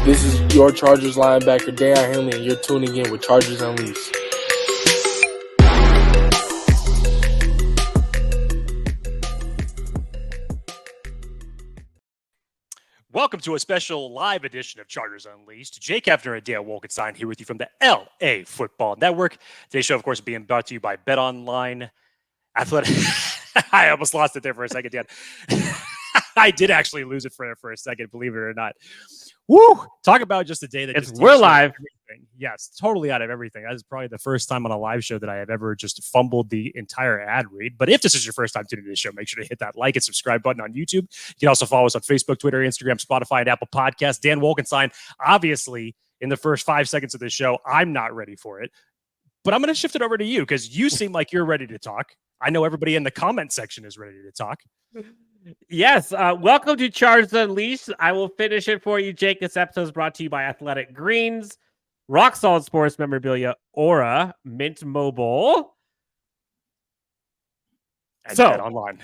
This is your Chargers linebacker, Daiyan Henley, and you're tuning in with Chargers Unleashed. Welcome to a special live edition of Chargers Unleashed. Jake Hefner and Daiyan Wolkenstein here with you from the LAFB Network. Today's show, of course, being brought to you by BetOnline Athletic. I almost lost it there for a second, Dan. I did actually lose it for a second, believe it or not. Woo! Talk about just a day that we're live. Everything. Yes, totally out of everything. That is probably the first time on a live show that I have ever just fumbled the entire ad read. But if this is your first time tuning to the show, make sure to hit that like and subscribe button on YouTube. You can also follow us on Facebook, Twitter, Instagram, Spotify, and Apple Podcasts. Dan Wolkenstein, obviously, in the first 5 seconds of the show, I'm not ready for it. But I'm going to shift it over to you because you seem like you're ready to talk. I know everybody in the comment section is ready to talk. Yes. Welcome to Chargers Unleashed. I will finish it for you, Jake. This episode is brought to you by Athletic Greens, Rock Solid Sports Memorabilia, Aura, Mint Mobile. And so online.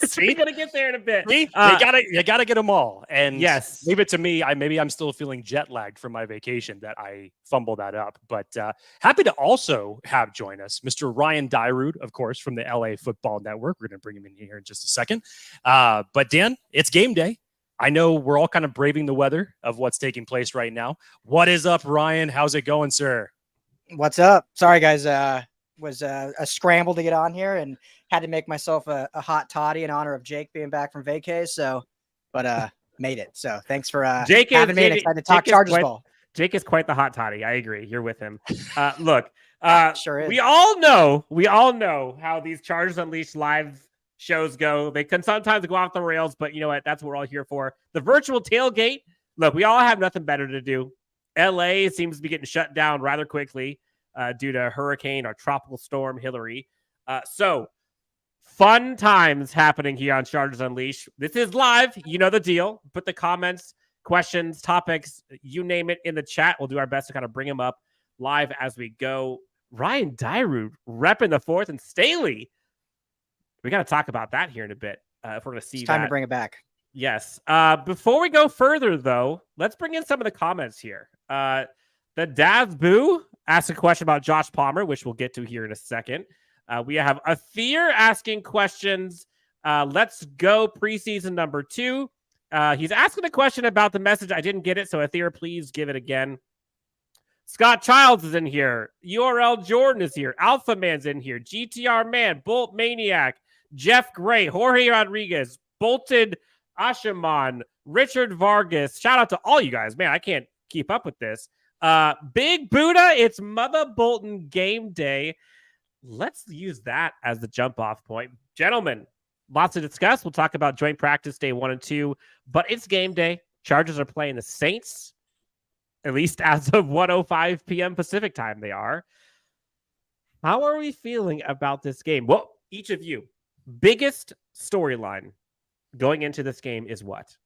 See, gonna get there in a bit. See? You gotta get them all. And yes, leave it to me. Maybe I'm still feeling jet lagged from my vacation that I fumbled that up. But happy to also have join us, Mr. Ryan Daiyan, of course, from the LAFB Network. We're gonna bring him in here in just a second. But Dan, it's game day. I know we're all kind of braving the weather of what's taking place right now. What is up, Ryan? How's it going, sir? What's up? Sorry, guys. Was a scramble to get on here and had to make myself a hot toddy in honor of Jake being back from vacay. So, but made it. So thanks for having me and excited to talk Chargers ball. Jake is quite the hot toddy. I agree. You're with him. Look, sure is. We all know how these Chargers Unleashed live shows go. They can sometimes go off the rails, but you know what? That's what we're all here for. The virtual tailgate. Look, we all have nothing better to do. LA seems to be getting shut down rather quickly. Due to hurricane or tropical storm Hillary. So fun times happening here on Chargers Unleashed. This is live. You know the deal. Put the comments, questions, topics, you name it in the chat. We'll do our best to kind of bring them up live as we go. Ryan Daiyan repping the fourth and Staley. We got to talk about that here in a bit. If we're going to see it's time to bring it back. Yes. Before we go further, though, let's bring in some of the comments here. The Daz Boo asked a question about Josh Palmer, which we'll get to here in a second. We have Athir asking questions. Let's go preseason number 2. He's asking a question about the message. I didn't get it, so Athir, please give it again. Scott Childs is in here. URL Jordan is here. Alpha Man's in here. GTR Man, Bolt Maniac, Jeff Gray, Jorge Rodriguez, Bolted Ashaman, Richard Vargas. Shout out to all you guys. Man, I can't keep up with this. Big Buddha, it's Mother Bolton game day. Let's use that as the jump off point. Gentlemen, lots to discuss. We'll talk about joint practice day 1 and 2, but it's game day. Chargers are playing the Saints, at least as of 1:05 p.m. Pacific time they are. How are we feeling about this game? Well, each of you, biggest storyline going into this game is what?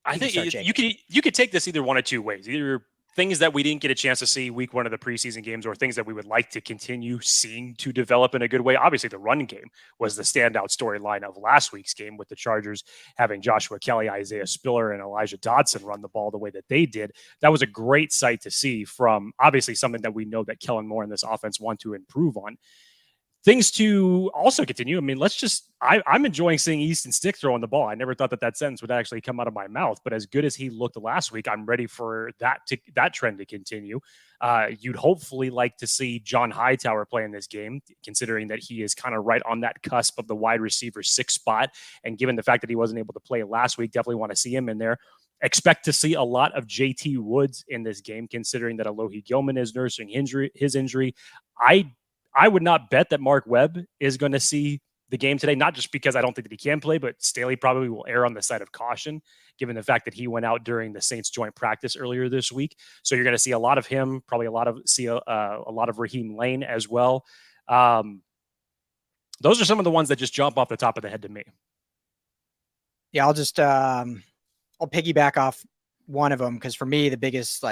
I think you could take this either one of two ways. Either things that we didn't get a chance to see week 1 of the preseason games, or things that we would like to continue seeing to develop in a good way. Obviously, the run game was the standout storyline of last week's game, with the Chargers having Joshua Kelly, Isaiah Spiller, and Elijah Dotson run the ball the way that they did. That was a great sight to see from obviously something that we know that Kellen Moore and this offense want to improve on. Things to also continue. I mean, I'm enjoying seeing Easton Stick throwing the ball. I never thought that sentence would actually come out of my mouth, but as good as he looked last week, I'm ready for that trend to continue. You'd hopefully like to see John Hightower play in this game, considering that he is kind of right on that cusp of the wide receiver 6 spot. And given the fact that he wasn't able to play last week, definitely want to see him in there. Expect to see a lot of JT Woods in this game, considering that Alohi Gilman is nursing his injury. I would not bet that Mark Webb is going to see the game today, not just because I don't think that he can play, but Staley probably will err on the side of caution, given the fact that he went out during the Saints joint practice earlier this week. So you're going to see a lot of him, probably a lot of Raheem Lane as well. Those are some of the ones that just jump off the top of the head to me. Yeah, I'll just I'll piggyback off one of them, because for me, the biggest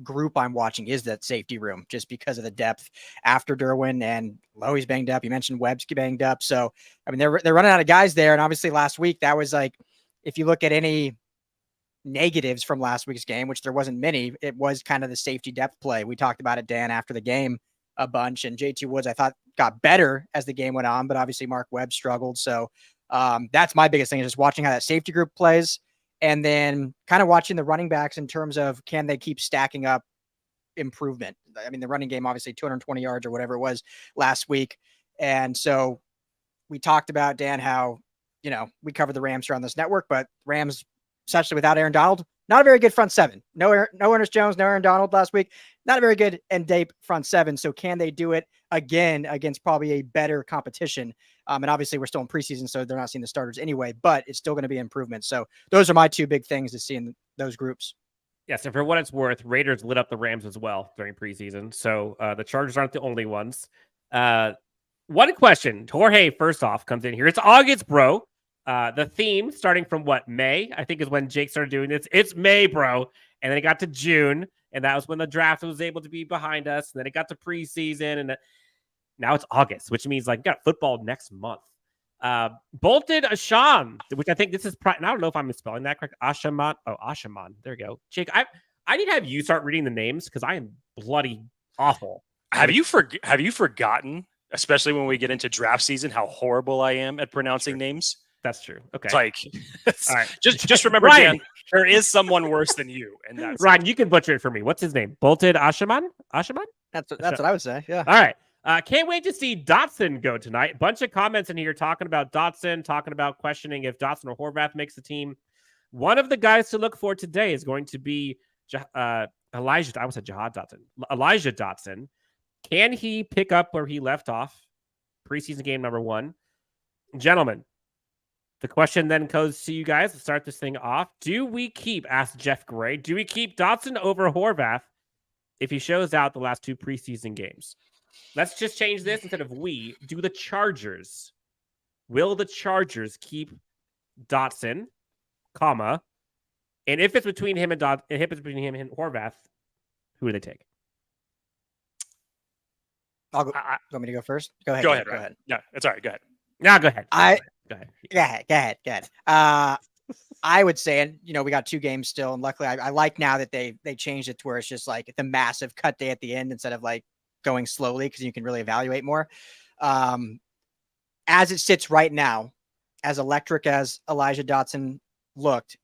group I'm watching is that safety room, just because of the depth after Derwin and Lowy's banged up. You mentioned Webb's banged up. So, I mean, they're running out of guys there. And obviously last week, that was like, if you look at any negatives from last week's game, which there wasn't many, it was kind of the safety depth play. We talked about it, Dan, after the game a bunch, and JT Woods, I thought, got better as the game went on, but obviously Mark Webb struggled. So that's my biggest thing, is just watching how that safety group plays, and then kind of watching the running backs in terms of, can they keep stacking up improvement? I mean, the running game, obviously 220 yards or whatever it was last week. And so we talked about, Dan, how, we covered the Rams here on this network, but Rams, especially without Aaron Donald, not a very good front seven. No Ernest Jones, no Aaron Donald last week. Not a very good and deep front seven. So can they do it again against probably a better competition? And obviously we're still in preseason, so they're not seeing the starters anyway, but it's still going to be improvement. So those are my two big things to see in those groups. Yes, and for what it's worth, Raiders lit up the Rams as well during preseason. So the Chargers aren't the only ones. One question. Jorge, first off, comes in here. It's August, bro. The theme, starting from May, I think, is when Jake started doing this. It's May, bro. And then it got to June, and that was when the draft was able to be behind us. And then it got to preseason, and now it's August, which means, like, we got football next month. Bolted Ashawn, which I think this is, I don't know if I'm misspelling that correct. Ashaman. Oh, Ashaman. There you go. Jake, I need to have you start reading the names, because I am bloody awful. Have you forgotten, especially when we get into draft season, how horrible I am at pronouncing names? That's true. Okay. It's like, all right. Just remember, Ryan, Dan, there is someone worse than you. And that's Ryan, you can butcher it for me. What's his name? Bolted Ashaman? Ashaman? That's what I would say. Yeah. All right. Can't wait to see Dotson go tonight. Bunch of comments in here talking about Dotson, talking about questioning if Dotson or Horvath makes the team. One of the guys to look for today is going to be Elijah Dotson. Can he pick up where he left off? Preseason game number 1. Gentlemen, the question then goes to you guys to start this thing off. Do we keep, asked Jeff Gray, do we keep Dotson over Horvath if he shows out the last 2 preseason games? Let's just change this. Instead of we, do the Chargers. Will the Chargers keep Dotson, comma, and if it's between him and Horvath, who do they take? I'll go. Want me to go first? Go ahead. Go ahead. No, it's all right. Go ahead. No, go ahead. Go ahead. I would say, and we got 2 games still, and luckily I like now that they changed it to where it's just like the massive cut day at the end instead of like going slowly, because you can really evaluate more. As it sits right now, as electric as Elijah Dotson looked,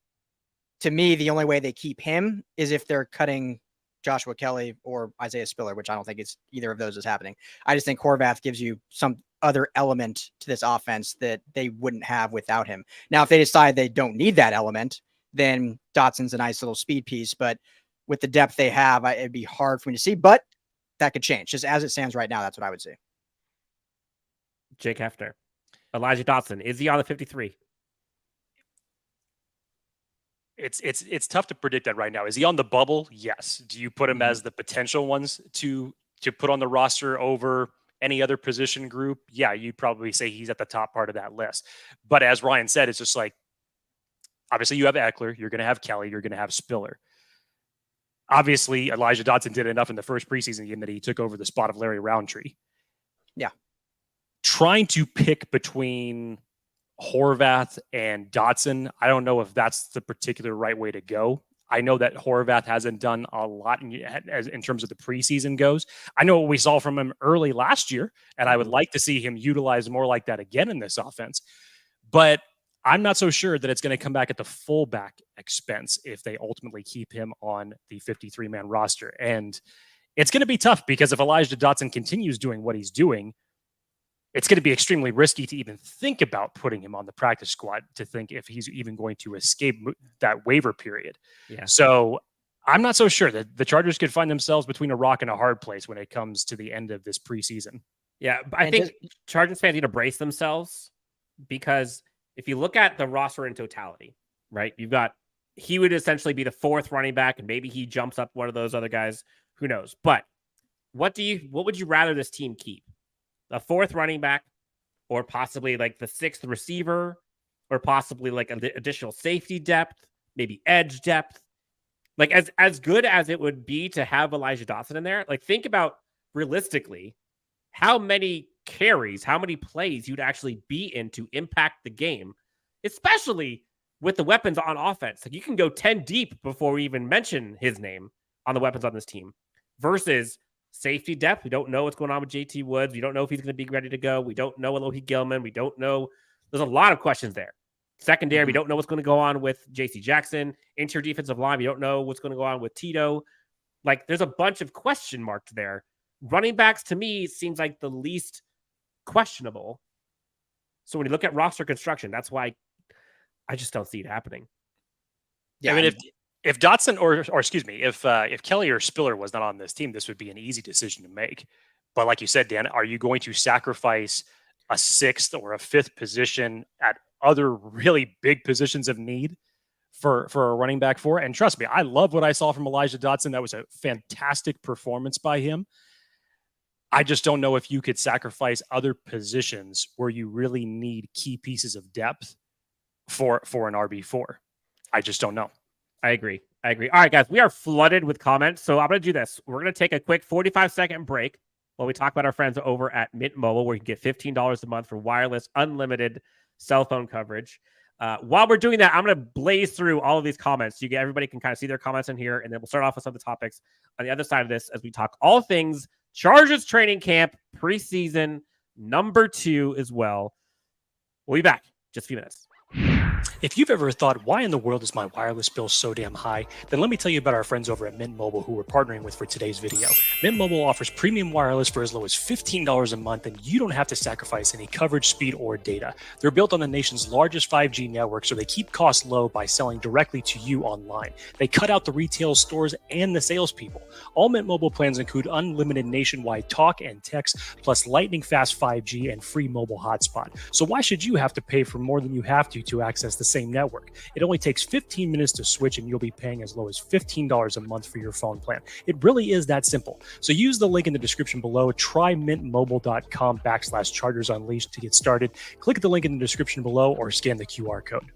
to me, the only way they keep him is if they're cutting Joshua Kelly or Isaiah Spiller, which I don't think it's either of those is happening. I just think Horvath gives you some other element to this offense that they wouldn't have without him. Now, if they decide they don't need that element, then Dotson's a nice little speed piece. But with the depth they have, it'd be hard for me to see. But that could change. Just as it stands right now, that's what I would say. Jake Hefner. Elijah Dotson. Is he on the 53? It's tough to predict that right now. Is he on the bubble? Yes. Do you put him as the potential ones to put on the roster over any other position group? Yeah, you'd probably say he's at the top part of that list. But as Ryan said, it's just like, obviously you have Ekeler, you're going to have Kelly, you're going to have Spiller. Obviously, Elijah Dotson did enough in the first preseason game that he took over the spot of Larry Roundtree. Yeah. Trying to pick between Horvath and Dotson, I don't know if that's the particular right way to go. I know that Horvath hasn't done a lot in terms of the preseason goes. I know what we saw from him early last year, and I would like to see him utilized more like that again in this offense. But I'm not so sure that it's going to come back at the fullback expense if they ultimately keep him on the 53-man roster. And it's going to be tough, because if Elijah Dotson continues doing what he's doing, it's going to be extremely risky to even think about putting him on the practice squad, to think if he's even going to escape that waiver period. Yeah. So I'm not so sure that the Chargers could find themselves between a rock and a hard place when it comes to the end of this preseason. Yeah, I think Chargers fans need to brace themselves, because if you look at the roster in totality, right, he would essentially be the 4th running back, and maybe he jumps up one of those other guys. Who knows? But what would you rather this team keep? A 4th running back, or possibly like the 6th receiver, or possibly like additional safety depth, maybe edge depth? Like as good as it would be to have Elijah Dotson in there, like think about realistically how many carries, how many plays you'd actually be in to impact the game, especially with the weapons on offense. Like you can go 10 deep before we even mention his name on the weapons on this team versus safety depth. We don't know what's going on with JT Woods. We don't know if he's going to be ready to go. We don't know Alohi Gilman. We don't know. There's a lot of questions there. Secondary, we don't know what's going to go on with JC Jackson. Interior defensive line, we don't know what's going to go on with Tito. Like, there's a bunch of question marks there. Running backs, to me, seems like the least questionable. So when you look at roster construction, that's why I just don't see it happening. Yeah, I mean, if Dotson or excuse me, if Kelly or Spiller was not on this team, this would be an easy decision to make. But like you said, Dan, are you going to sacrifice a sixth or a fifth position at other really big positions of need for a running back for? And trust me, I love what I saw from Elijah Dotson. That was a fantastic performance by him. I just don't know if you could sacrifice other positions where you really need key pieces of depth for an RB4. I just don't know. I agree. All right, guys, we are flooded with comments. So I'm going to do this. We're going to take a quick 45-second break while we talk about our friends over at Mint Mobile, where you can get $15 a month for wireless, unlimited cell phone coverage. While we're doing that, I'm going to blaze through all of these comments. Everybody can kind of see their comments in here, and then we'll start off with some of the topics on the other side of this as we talk all things Chargers training camp, preseason, number 2 as well. We'll be back in just a few minutes. If you've ever thought, why in the world is my wireless bill so damn high? Then let me tell you about our friends over at Mint Mobile who we're partnering with for today's video. Mint Mobile offers premium wireless for as low as $15 a month, and you don't have to sacrifice any coverage, speed, or data. They're built on the nation's largest 5G network, so they keep costs low by selling directly to you online. They cut out the retail stores and the salespeople. All Mint Mobile plans include unlimited nationwide talk and text, plus lightning-fast 5G and free mobile hotspot. So why should you have to pay for more than you have to access the same network? It only takes 15 minutes to switch, and you'll be paying as low as $15 a month for your phone plan. It really is that simple. So use the link in the description below. Try mintmobile.com/Chargers Unleashed to get started. Click the link in the description below or scan the QR code.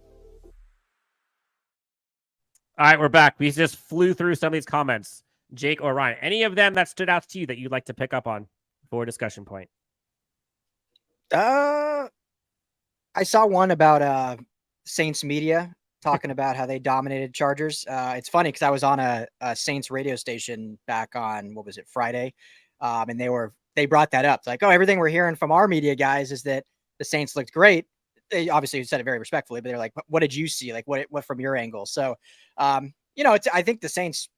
All right, we're back. We just flew through some of these comments. Jake or Ryan, any of them that stood out to you that you'd like to pick up on for a discussion point? I saw one about Saints media talking about how they dominated Chargers. It's funny because I was on a Saints radio station back on, what was it, Friday? And they brought that up. It's like, oh, everything we're hearing from our media guys is that the Saints looked great. They obviously said it very respectfully, but they're like, what did you see? Like what from your angle? So, I think the Saints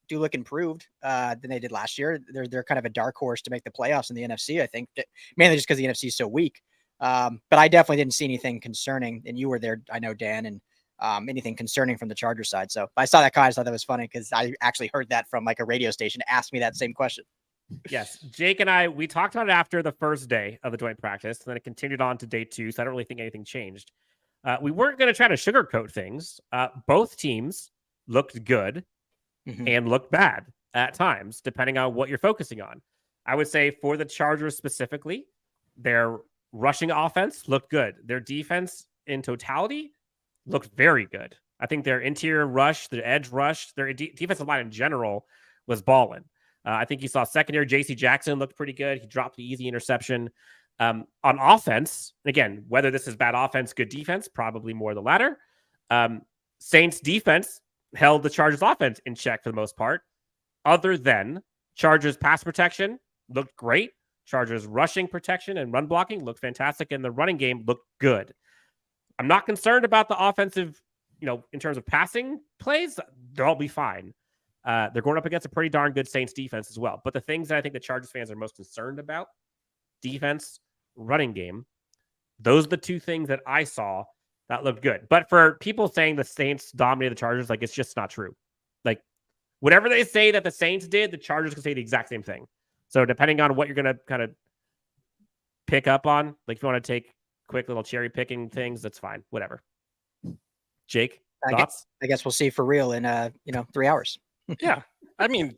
do look improved than they did last year. They're kind of a dark horse to make the playoffs in the NFC. I think mainly just because the NFC is so weak. But I definitely didn't see anything concerning, and you were there, I know, Dan, and anything concerning from the Chargers side. So I saw that comment. I thought that was funny because I actually heard that from like a radio station ask me that same question. Yes. Jake and we talked about it after the first day of the joint practice, and then it continued on to day 2. So I don't really think anything changed. We weren't going to try to sugarcoat things. Both teams looked good and looked bad at times, depending on what you're focusing on. I would say for the Chargers specifically, their rushing offense looked good. Their defense in totality looked very good. I think their interior rush, their edge rush, their defensive line in general was balling. I think you saw secondary JC Jackson looked pretty good. He dropped the easy interception. On offense, again, whether this is bad offense, good defense, probably more the latter. Saints defense held the Chargers offense in check for the most part. Other than Chargers pass protection looked great. Chargers rushing protection and run blocking looked fantastic, and the running game looked good. I'm not concerned about the offensive, in terms of passing plays. They'll all be fine. They're going up against a pretty darn good Saints defense as well. But the things that I think the Chargers fans are most concerned about, defense, running game, those are the 2 things that I saw that looked good. But for people saying the Saints dominated the Chargers, like, it's just not true. Like, whatever they say that the Saints did, the Chargers can say the exact same thing. So depending on what you're going to kind of pick up on, like if you want to take quick little cherry picking things, that's fine. Whatever. Jake, thoughts? I guess we'll see for real in 3 hours. Yeah. I mean,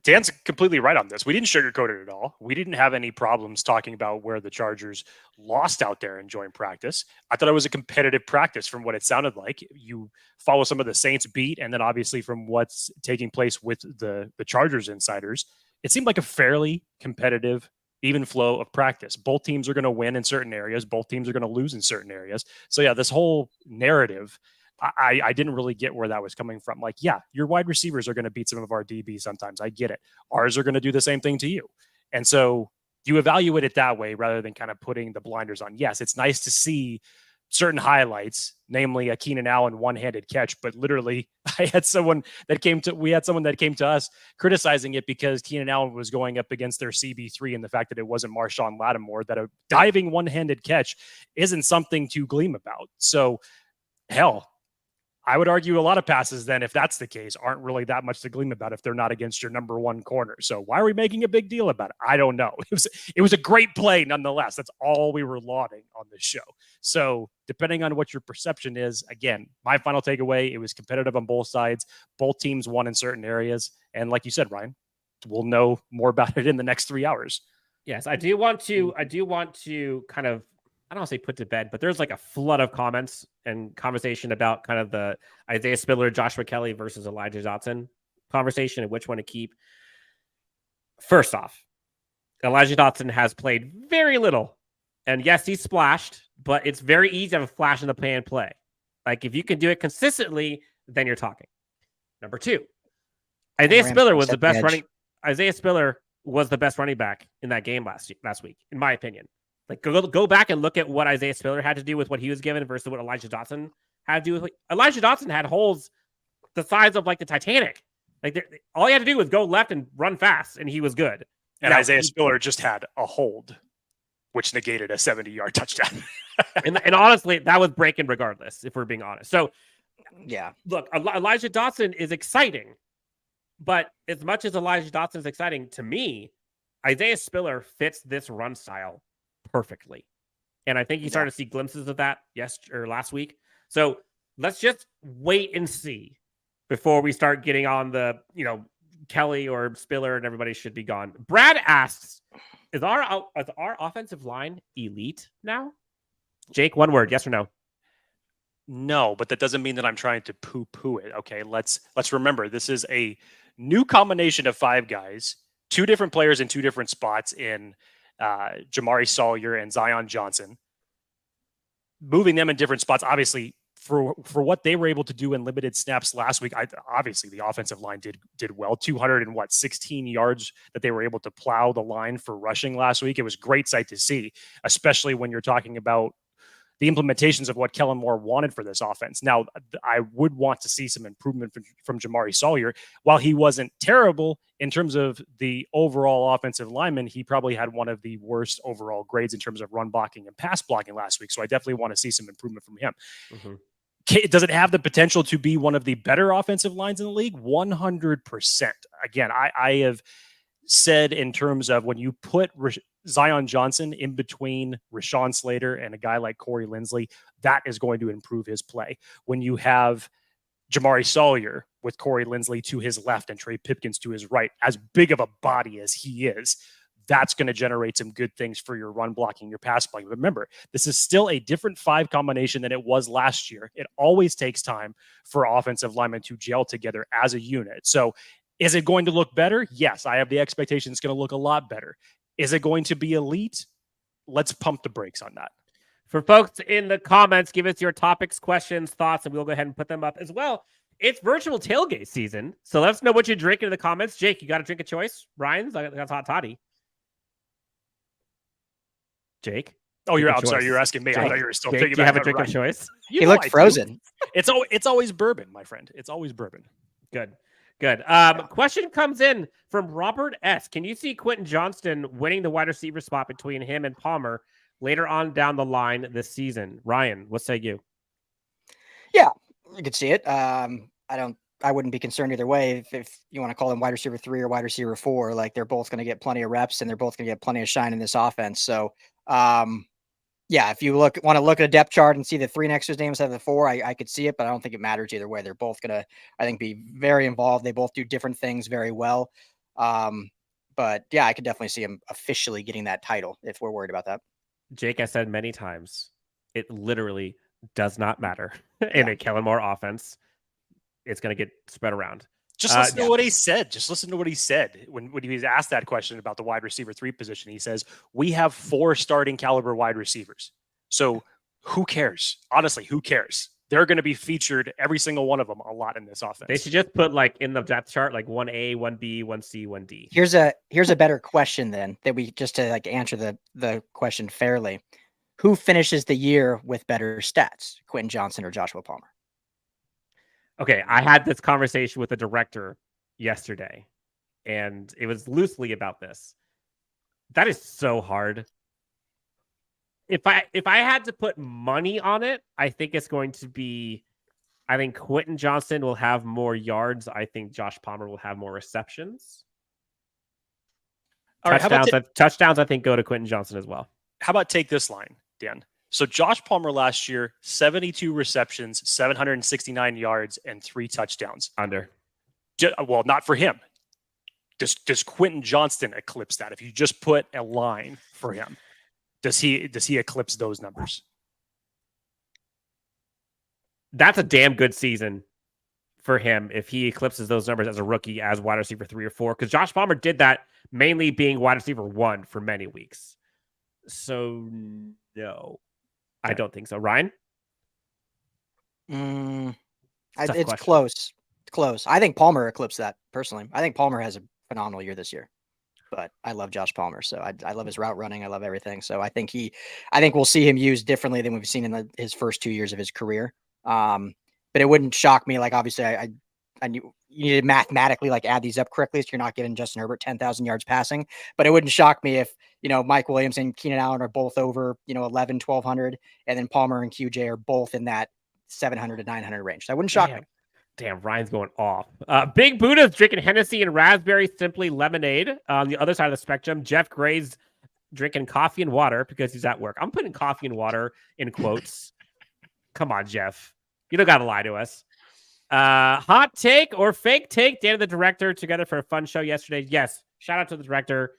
Dan's completely right on this. We didn't sugarcoat it at all. We didn't have any problems talking about where the Chargers lost out there in joint practice. I thought it was a competitive practice from what it sounded like. You follow some of the Saints beat, and then obviously from what's taking place with the Chargers insiders, it seemed like a fairly competitive, even flow of practice. Both teams are going to win in certain areas. Both teams are going to lose in certain areas. So yeah, this whole narrative, I didn't really get where that was coming from. Like, yeah, your wide receivers are going to beat some of our DBs sometimes. I get it. Ours are going to do the same thing to you. And so you evaluate it that way rather than kind of putting the blinders on. Yes, it's nice to see certain highlights, namely a Keenan Allen one-handed catch, but literally we had someone that came to us criticizing it because Keenan Allen was going up against their CB3 and the fact that it wasn't Marshawn Lattimore, that a diving one-handed catch isn't something to gleam about. So hell, I would argue a lot of passes then, if that's the case, aren't really that much to gleam about if they're not against your number one corner. So why are we making a big deal about it? I don't know. It was a great play nonetheless. That's all we were lauding on this show. So depending on what your perception is, again, my final takeaway, it was competitive on both sides. Both teams won in certain areas. And like you said, Ryan, we'll know more about it in the next 3 hours. Yes, I do want to kind of, I don't want to say put to bed, but there's like a flood of comments and conversation about kind of the Isaiah Spiller, Joshua Kelly versus Elijah Dotson conversation and which one to keep. First off, Elijah Dotson has played very little. And yes, he's splashed, but it's very easy to have a flash in the pan play. Like if you can do it consistently, then you're talking. Number two, Isaiah Spiller was the best running back in that game last week, in my opinion. Like go back and look at what Isaiah Spiller had to do with what he was given versus what Elijah Dotson had to do with. Elijah Dotson had holes the size of like the Titanic. Like all he had to do was go left and run fast, and he was good. And now, Isaiah Spiller just had a hold, which negated a 70-yard touchdown. and honestly, that was breaking regardless, if we're being honest. So yeah, look, Elijah Dotson is exciting, but as much as Elijah Dotson is exciting to me, Isaiah Spiller fits this run style perfectly. And I think you started to see glimpses of that last week. So let's just wait and see before we start getting on the, Kelly or Spiller and everybody should be gone. Brad asks, is our offensive line elite now? Jake, one word, yes or no? No, but that doesn't mean that I'm trying to poo-poo it. Okay, let's remember, this is a new combination of 5 guys, 2 different players in 2 different spots in Jamari Sawyer and Zion Johnson, moving them in different spots. Obviously, for what they were able to do in limited snaps last week, obviously the offensive line did well. 216 yards that they were able to plow the line for rushing last week. It was a great sight to see, especially when you're talking about the implementations of what Kellen Moore wanted for this offense. Now, I would want to see some improvement from Jamari Sawyer. While he wasn't terrible in terms of the overall offensive lineman, he probably had one of the worst overall grades in terms of run blocking and pass blocking last week. So I definitely want to see some improvement from him. Mm-hmm. Does it have the potential to be one of the better offensive lines in the league? 100%. Again, I have said in terms of when you put Zion Johnson in between Rashawn Slater and a guy like Corey Linsley, that is going to improve his play. When you have Jamari Sawyer with Corey Linsley to his left and Trey Pipkins to his right, as big of a body as he is, that's going to generate some good things for your run blocking, your pass blocking. Remember, this is still a different 5 combination than it was last year. It always takes time for offensive linemen to gel together as a unit. So is it going to look better? Yes, I have the expectation it's going to look a lot better. Is it going to be elite? Let's pump the brakes on that. For folks in the comments, give us your topics, questions, thoughts, and we'll go ahead and put them up as well. It's virtual tailgate season, so let us know what you're drinking in the comments. Jake, you got a drink of choice? Ryan's got hot toddy. Jake? Oh, I'm sorry, you're asking me. Jake, I thought you were still thinking about do you have a drink of choice? He looked frozen. It's always bourbon, my friend. It's always bourbon. Good. Question comes in from Robert S. Can you see Quentin Johnston winning the wide receiver spot between him and Palmer later on down the line this season? Ryan, what say you? Yeah, you could see it. I wouldn't be concerned either way if you want to call them wide receiver 3 or wide receiver 4. Like they're both going to get plenty of reps and they're both going to get plenty of shine in this offense. So Yeah, if you want to look at a depth chart and see the 3 next to his name instead of the 4, I could see it, but I don't think it matters either way. They're both going to, I think, be very involved. They both do different things very well. But yeah, I could definitely see him officially getting that title if we're worried about that. Jake has said many times, it literally does not matter in a Kellen Moore offense. It's going to get spread around. Just listen to what he said. Just listen to what he said when he was asked that question about the wide receiver 3 position. He says, we have 4 starting caliber wide receivers. So who cares? Honestly, who cares? They're going to be featured, every single one of them, a lot in this offense. They should just put like in the depth chart, like 1A, 1B, 1C, 1D. Here's a better question then that we just to like answer the question fairly. Who finishes the year with better stats, Quentin Johnston or Joshua Palmer? Okay, I had this conversation with the director yesterday, and it was loosely about this. That is so hard. If I had to put money on it, I think it's going to be, I think Quentin Johnston will have more yards. I think Josh Palmer will have more receptions. All right, touchdowns, I think, go to Quentin Johnston as well. How about take this line, Dan? So Josh Palmer last year, 72 receptions, 769 yards, and 3 touchdowns. Under. Well, not for him. Does Quentin Johnston eclipse that? If you just put a line for him, does he eclipse those numbers? That's a damn good season for him if he eclipses those numbers as a rookie, as wide receiver 3 or 4. Because Josh Palmer did that mainly being wide receiver 1 for many weeks. So no. I don't think so. Ryan? It's close. It's close. I think Palmer eclipsed that personally. I think Palmer has a phenomenal year this year, but I love Josh Palmer. So I love his route running. I love everything. So I think we'll see him used differently than we've seen in his first 2 years of his career. But it wouldn't shock me. Like, obviously I knew you need to mathematically like add these up correctly, so you're not giving Justin Herbert 10,000 yards passing. But it wouldn't shock me if, Mike Williams and Keenan Allen are both over, 11, 1,200, and then Palmer and QJ are both in that 700 to 900 range. That wouldn't shock me. Damn, Ryan's going off. Big Buddha's drinking Hennessy and raspberry simply lemonade. On the other side of the spectrum, Jeff Gray's drinking coffee and water because he's at work. I'm putting coffee and water in quotes. Come on, Jeff. You don't got to lie to us. Hot take or fake take? Dan and the director together for a fun show yesterday. Yes. Shout out to the director.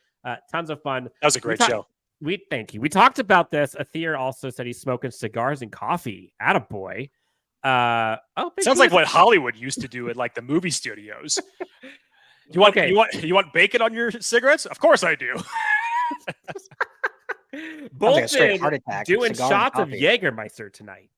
Tons of fun. That was a great show. Thank you. We talked about this. Athir also said he's smoking cigars and coffee. Attaboy. Sounds like what Hollywood used to do at like the movie studios. You want bacon on your cigarettes? Of course I do. Bolton doing shots of Jägermeister tonight.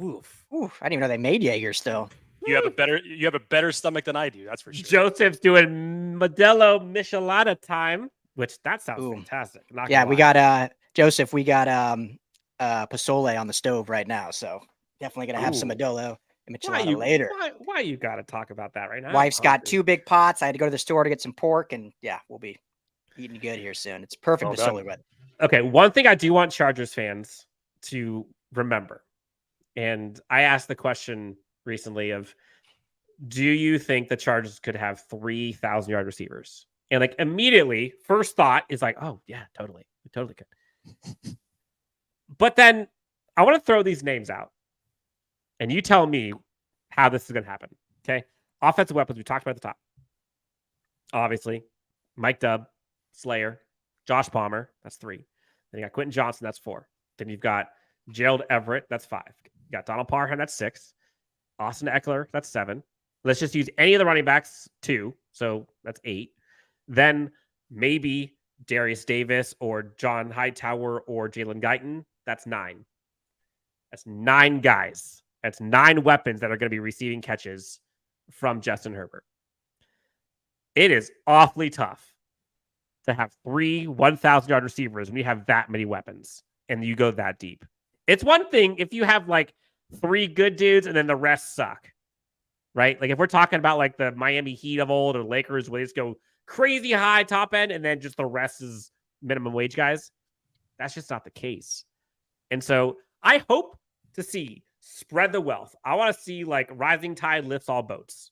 Oof. I didn't even know they made Jaeger still. You have a better stomach than I do. That's for sure. Joseph's doing Modelo Michelada time, which that sounds fantastic. We got Joseph. We got Pozole on the stove right now, so definitely gonna have some Modelo and Michelada later. Why you got to talk about that right now? Wife's got 2 big pots. I had to go to the store to get some pork, and yeah, we'll be eating good here soon. It's perfect Pozole weather. Okay, one thing I do want Chargers fans to remember. And I asked the question recently of, do you think the Chargers could have 3,000-yard receivers? And like immediately, first thought is like, oh yeah, totally. We totally could. But then I want to throw these names out. And you tell me how this is going to happen. Okay. Offensive weapons, we talked about at the top. Obviously, Mike Dubb, Slayer, Josh Palmer, that's 3. Then you got Quentin Johnston, that's 4. Then you've got Gerald Everett, that's 5. You got Donald Parham, that's 6. Austin Ekeler, that's 7. Let's just use any of the running backs, 2. So that's 8. Then maybe Darius Davis or John Hightower or Jalen Guyton, that's 9. That's 9 guys. That's 9 weapons that are going to be receiving catches from Justin Herbert. It is awfully tough to have 3 1,000-yard receivers when you have that many weapons and you go that deep. It's one thing if you have like 3 good dudes and then the rest suck, right? Like if we're talking about like the Miami Heat of old or Lakers where they just go crazy high top end and then just the rest is minimum wage guys. That's just not the case. And so I hope to see spread the wealth. I want to see like rising tide lifts all boats.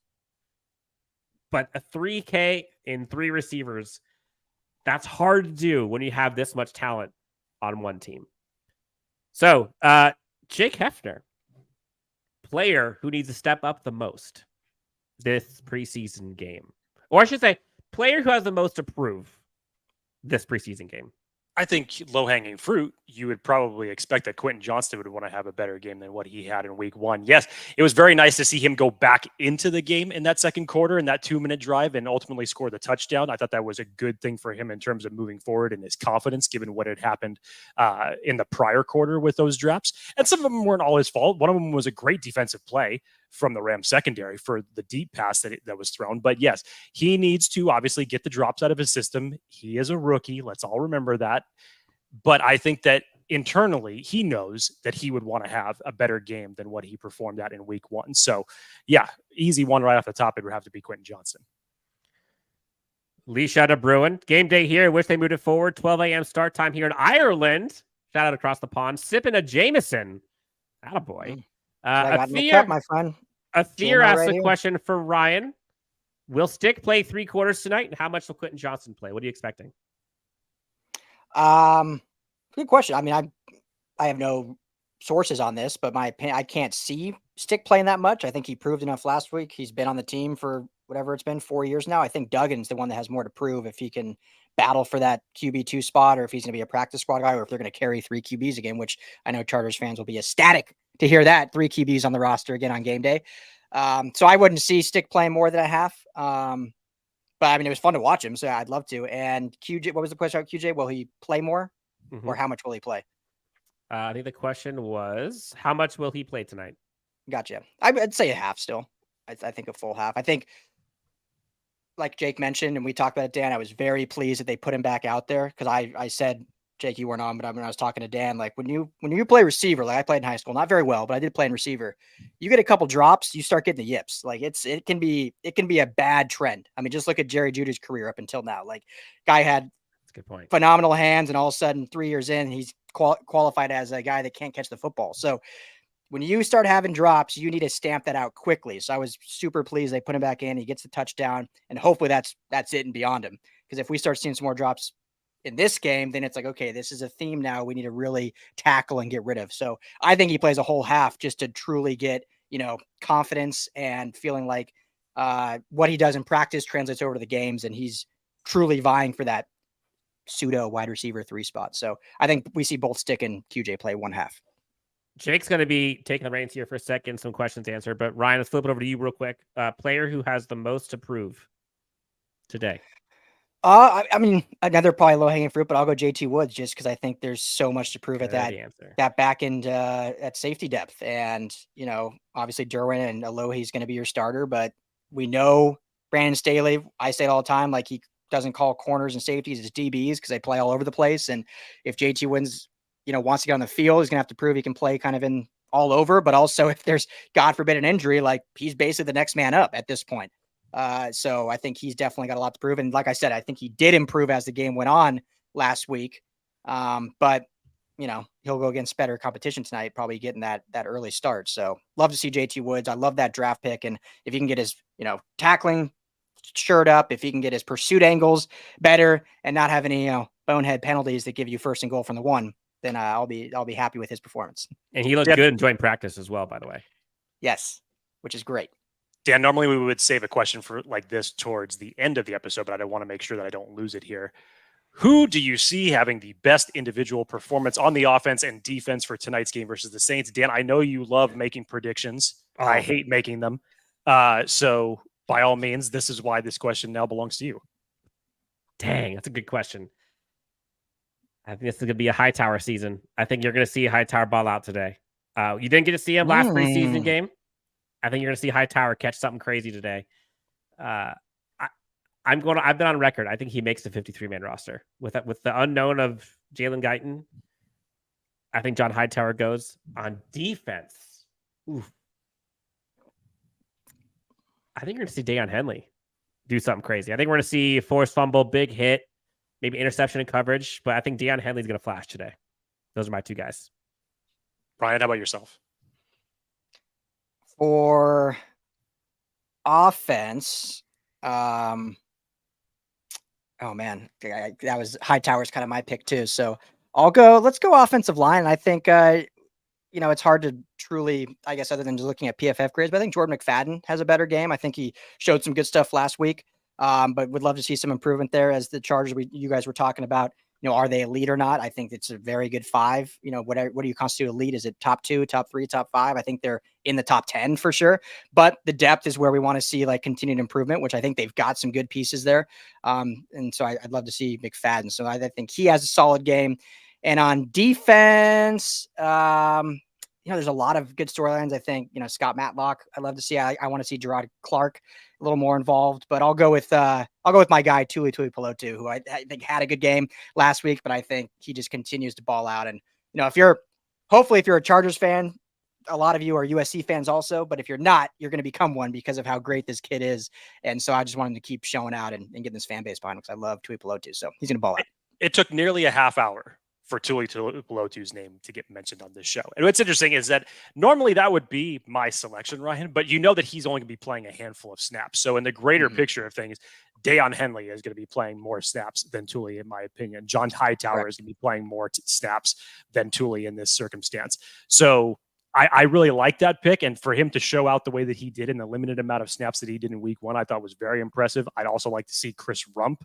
But a 3K in 3 receivers, that's hard to do when you have this much talent on one team. So, Jake Hefner, player who needs to step up the most this preseason game. Or I should say, player who has the most to prove this preseason game. I think low-hanging fruit, you would probably expect that Quentin Johnston would want to have a better game than what he had in week 1. Yes, it was very nice to see him go back into the game in that second quarter in that 2-minute drive and ultimately score the touchdown. I thought that was a good thing for him in terms of moving forward and his confidence, given what had happened in the prior quarter with those drops. And some of them weren't all his fault. One of them was a great defensive play from the Rams secondary for the deep pass that was thrown. But yes, he needs to obviously get the drops out of his system. He is a rookie. Let's all remember that. But I think that internally, he knows that he would want to have a better game than what he performed at in week 1. So yeah, easy one right off the top. It would have to be Quentin Johnston. Lee, shout out to Bruin. Game day here. Wish they moved it forward. 12 a.m. start time here in Ireland. Shout out across the pond. Sipping a Jameson. Attaboy. My friend. Athir asked a question for Ryan. Will Stick play 3 quarters tonight? And how much will Quentin Johnston play? What are you expecting? Good question. I mean, I have no sources on this, but my opinion, I can't see Stick playing that much. I think he proved enough last week. He's been on the team for whatever it's been, 4 years now. I think Duggan's the one that has more to prove if he can battle for that QB2 spot, or if he's going to be a practice squad guy, or if they're going to carry 3 QBs again, which I know Chargers fans will be ecstatic to hear that 3 QBs on the roster again on game day. So I wouldn't see Stick playing more than a half. But I mean, it was fun to watch him, so I'd love to. And QJ, what was the question about QJ? Will he play more, or how much will he play? I think the question was, how much will he play tonight? Gotcha. I'd say a half still. I think a full half. I think, like Jake mentioned, and we talked about it, Dan, I was very pleased that they put him back out there, because I said, Jake, you weren't on, but when I was talking to Dan, like when you play receiver, like I played in high school, not very well, but I did play in receiver. You get a couple drops, you start getting the yips. Like it can be a bad trend. I mean, just look at Jerry Jeudy's career up until now. Like, guy had That's a good point. Phenomenal hands, and all of a sudden 3 years in, he's qualified as a guy that can't catch the football. So when you start having drops, you need to stamp that out quickly. So I was super pleased they put him back in. He gets the touchdown, and hopefully that's it and beyond him. Because if we start seeing some more drops in this game, then it's like, okay, this is a theme now we need to really tackle and get rid of. So I think he plays a whole half just to truly get, confidence and feeling like what he does in practice translates over to the games, and he's truly vying for that pseudo wide receiver 3 spot. So I think we see both Stick and QJ play one half. Jake's going to be taking the reins here for a second, some questions to answer, but Ryan, let's flip it over to you real quick. Player who has the most to prove today. I mean, another probably low-hanging fruit, but I'll go JT Woods just because I think there's so much to prove at that back end at safety depth. And, obviously Derwin and Alohi's going to be your starter, but we know Brandon Staley, I say it all the time, like he doesn't call corners and safeties as DBs because they play all over the place. And if JT Woods, wants to get on the field, he's going to have to prove he can play kind of in all over, but also if there's, God forbid, an injury, like he's basically the next man up at this point. So I think he's definitely got a lot to prove. And like I said, I think he did improve as the game went on last week. But he'll go against better competition tonight, probably getting that early start. So love to see JT Woods. I love that draft pick. And if he can get his, tackling shirt up, if he can get his pursuit angles better and not have any, bonehead penalties that give you 1st and goal from the 1, then I'll be happy with his performance. And he looked good in joint practice as well, by the way. Yes, which is great. Dan, normally we would save a question for like this towards the end of the episode, but I want to make sure that I don't lose it here. Who do you see having the best individual performance on the offense and defense for tonight's game versus the Saints? Dan, I know you love making predictions. I hate making them. So by all means, this is why this question now belongs to you. Dang, that's a good question. I think this is going to be a Hightower season. I think you're going to see Hightower ball out today. You didn't get to see him last preseason game. I think you're going to see Hightower catch something crazy today. I've been on record. I think he makes the 53-man roster with the unknown of Jalen Guyton. I think John Hightower goes on defense. Oof. I think you're going to see Daiyan Henley do something crazy. I think we're going to see forced fumble, big hit, maybe interception and coverage, but I think Daiyan Henley's going to flash today. Those are my 2 guys. Brian, how about yourself? For offense, oh man, that was Hightower's kind of my pick too. So Let's go offensive line. I think, it's hard to truly, I guess, other than just looking at PFF grades, but I think Jordan McFadden has a better game. I think he showed some good stuff last week, but would love to see some improvement there as the Chargers you guys were talking about. Are they elite or not? I think it's a very good 5. What do you constitute elite? Is it top 2, top 3, top 5? I think they're in the top 10 for sure. But the depth is where we want to see like continued improvement, which I think they've got some good pieces there. And so I'd love to see McFadden. So I think he has a solid game. And on defense, there's a lot of good storylines. I think, Scott Matlock, I'd love to see. I want to see Gerard Clark a little more involved, but I'll go with my guy, Tuipulotu, who I think had a good game last week, but I think he just continues to ball out. And, if you're a Chargers fan, a lot of you are USC fans also, but if you're not, you're going to become one because of how great this kid is. And so I just want him to keep showing out and getting this fan base behind him because I love Tuipulotu. So he's going to ball out. It took nearly a half hour for Tuipulotu's name to get mentioned on this show. And what's interesting is that normally that would be my selection, Ryan, but that he's only going to be playing a handful of snaps. So in the greater picture of things, Daiyan Henley is going to be playing more snaps than Tuli, in my opinion. John Hightower is going to be playing more snaps than Tuli in this circumstance. So I really like that pick. And for him to show out the way that he did in the limited amount of snaps that he did in week 1, I thought was very impressive. I'd also like to see Chris Rump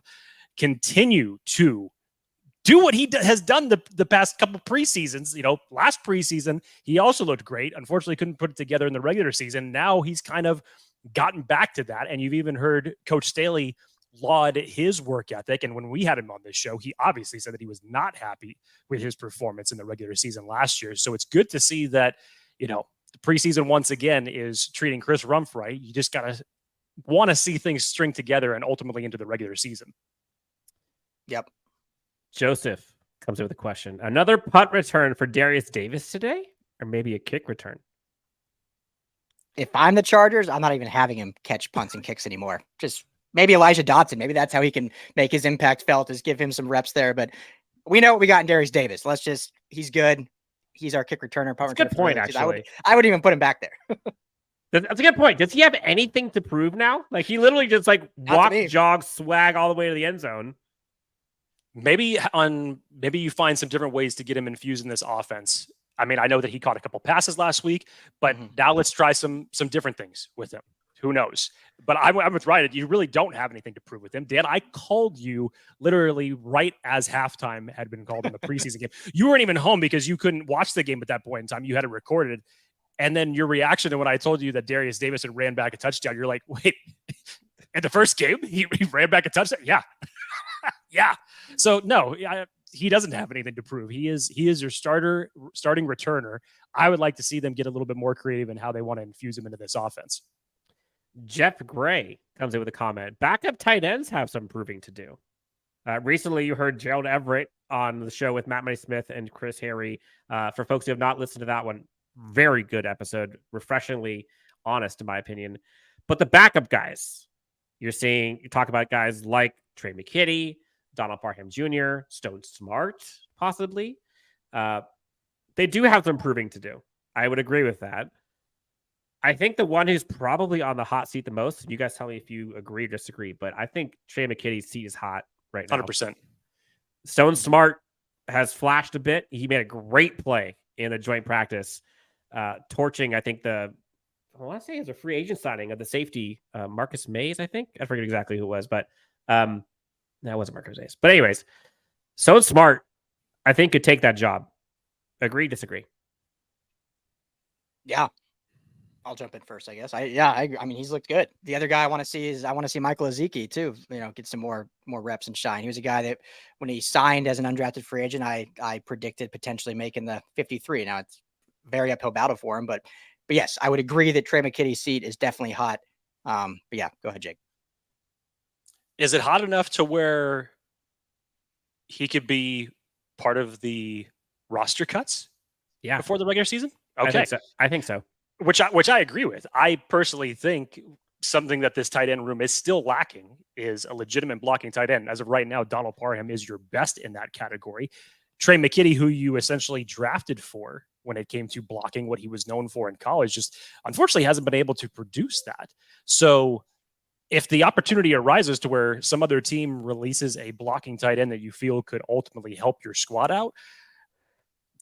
continue to do what he has done the past couple preseasons. Last preseason, he also looked great. Unfortunately, couldn't put it together in the regular season. Now he's kind of gotten back to that. And you've even heard Coach Staley laud his work ethic. And when we had him on this show, he obviously said that he was not happy with his performance in the regular season last year. So it's good to see that, the preseason once again is treating Chris Rump right. You just got to want to see things string together and ultimately into the regular season. Yep. Joseph comes in with a question. Another punt return for Darius Davis today, or maybe a kick return? If I'm the Chargers, I'm not even having him catch punts and kicks anymore. Just maybe Elijah Dotson. Maybe that's how he can make his impact felt, is give him some reps there. But we know what we got in Darius Davis. He's good. He's our kick returner. That's a good point, actually. I would even put him back there. That's a good point. Does he have anything to prove now? Like, he literally just walk, jog, swag all the way to the end zone. Maybe you find some different ways to get him infused in this offense. I mean, I know that he caught a couple passes last week, but now let's try some different things with him. Who knows? But I'm with Ryan. You really don't have anything to prove with him. Dan, I called you literally right as halftime had been called in the preseason game. You weren't even home because you couldn't watch the game at that point in time. You had it recorded. And then your reaction to when I told you that Darius Davis had ran back a touchdown, you're like, wait, in the first game, he ran back a touchdown? Yeah. Yeah. So no, he doesn't have anything to prove. He is your starting returner. I would like to see them get a little bit more creative in how they want to infuse him into this offense. Jeff Gray comes in with a comment. Backup tight ends have some proving to do. Recently, you heard Gerald Everett on the show with Matt Money Smith and Chris Harry. For folks who have not listened to that one, very good episode, refreshingly honest in my opinion. But the backup guys, you talk about guys like Trey McKitty, Donald Parham Jr., Stone Smart, possibly. They do have some proving to do. I would agree with that. I think the one who's probably on the hot seat the most, you guys tell me if you agree or disagree, but I think Trey McKitty's seat is hot right now. 100%. Stone Smart has flashed a bit. He made a great play in the joint practice, torching, I think, I want to say it was a free agent signing of the safety, Marcus Mays, I think. I forget exactly who it was, but that wasn't Marcus Mays. But anyways, Stone Smart, I think, could take that job. Agree, disagree? Yeah. I'll jump in first, I guess. I mean, he's looked good. The other guy I want to see Michael Ezeki too. Get some more reps and shine. He was a guy that when he signed as an undrafted free agent, I predicted potentially making the 53. Now it's very uphill battle for him, but yes, I would agree that Trey McKitty's seat is definitely hot. But yeah, go ahead, Jake. Is it hot enough to where he could be part of the roster cuts? Yeah, before the regular season. Okay, I think so. Which I agree with. I personally think something that this tight end room is still lacking is a legitimate blocking tight end. As of right now, Donald Parham is your best in that category. Trey McKitty, who you essentially drafted for when it came to blocking, what he was known for in college, just unfortunately hasn't been able to produce that. So if the opportunity arises to where some other team releases a blocking tight end that you feel could ultimately help your squad out,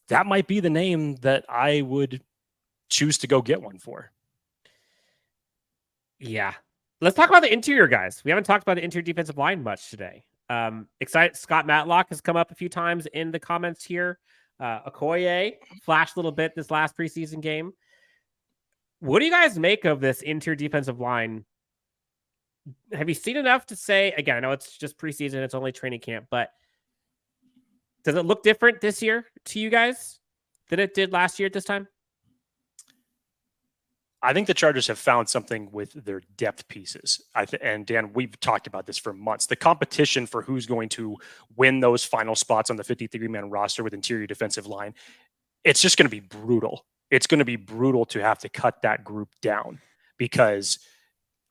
that might be the name that I would choose to go get one for. Yeah. Let's talk about the interior guys. We haven't talked about the interior defensive line much today. Excited. Scott Matlock has come up a few times in the comments here. Okoye flashed a little bit this last preseason game. What do you guys make of this interior defensive line? Have you seen enough to say, again, I know it's just preseason, it's only training camp, but does it look different this year to you guys than it did last year at this time? I think the Chargers have found something with their depth pieces. And Dan, we've talked about this for months. The competition for who's going to win those final spots on the 53-man roster with interior defensive line, it's just going to be brutal. It's going to be brutal to have to cut that group down, because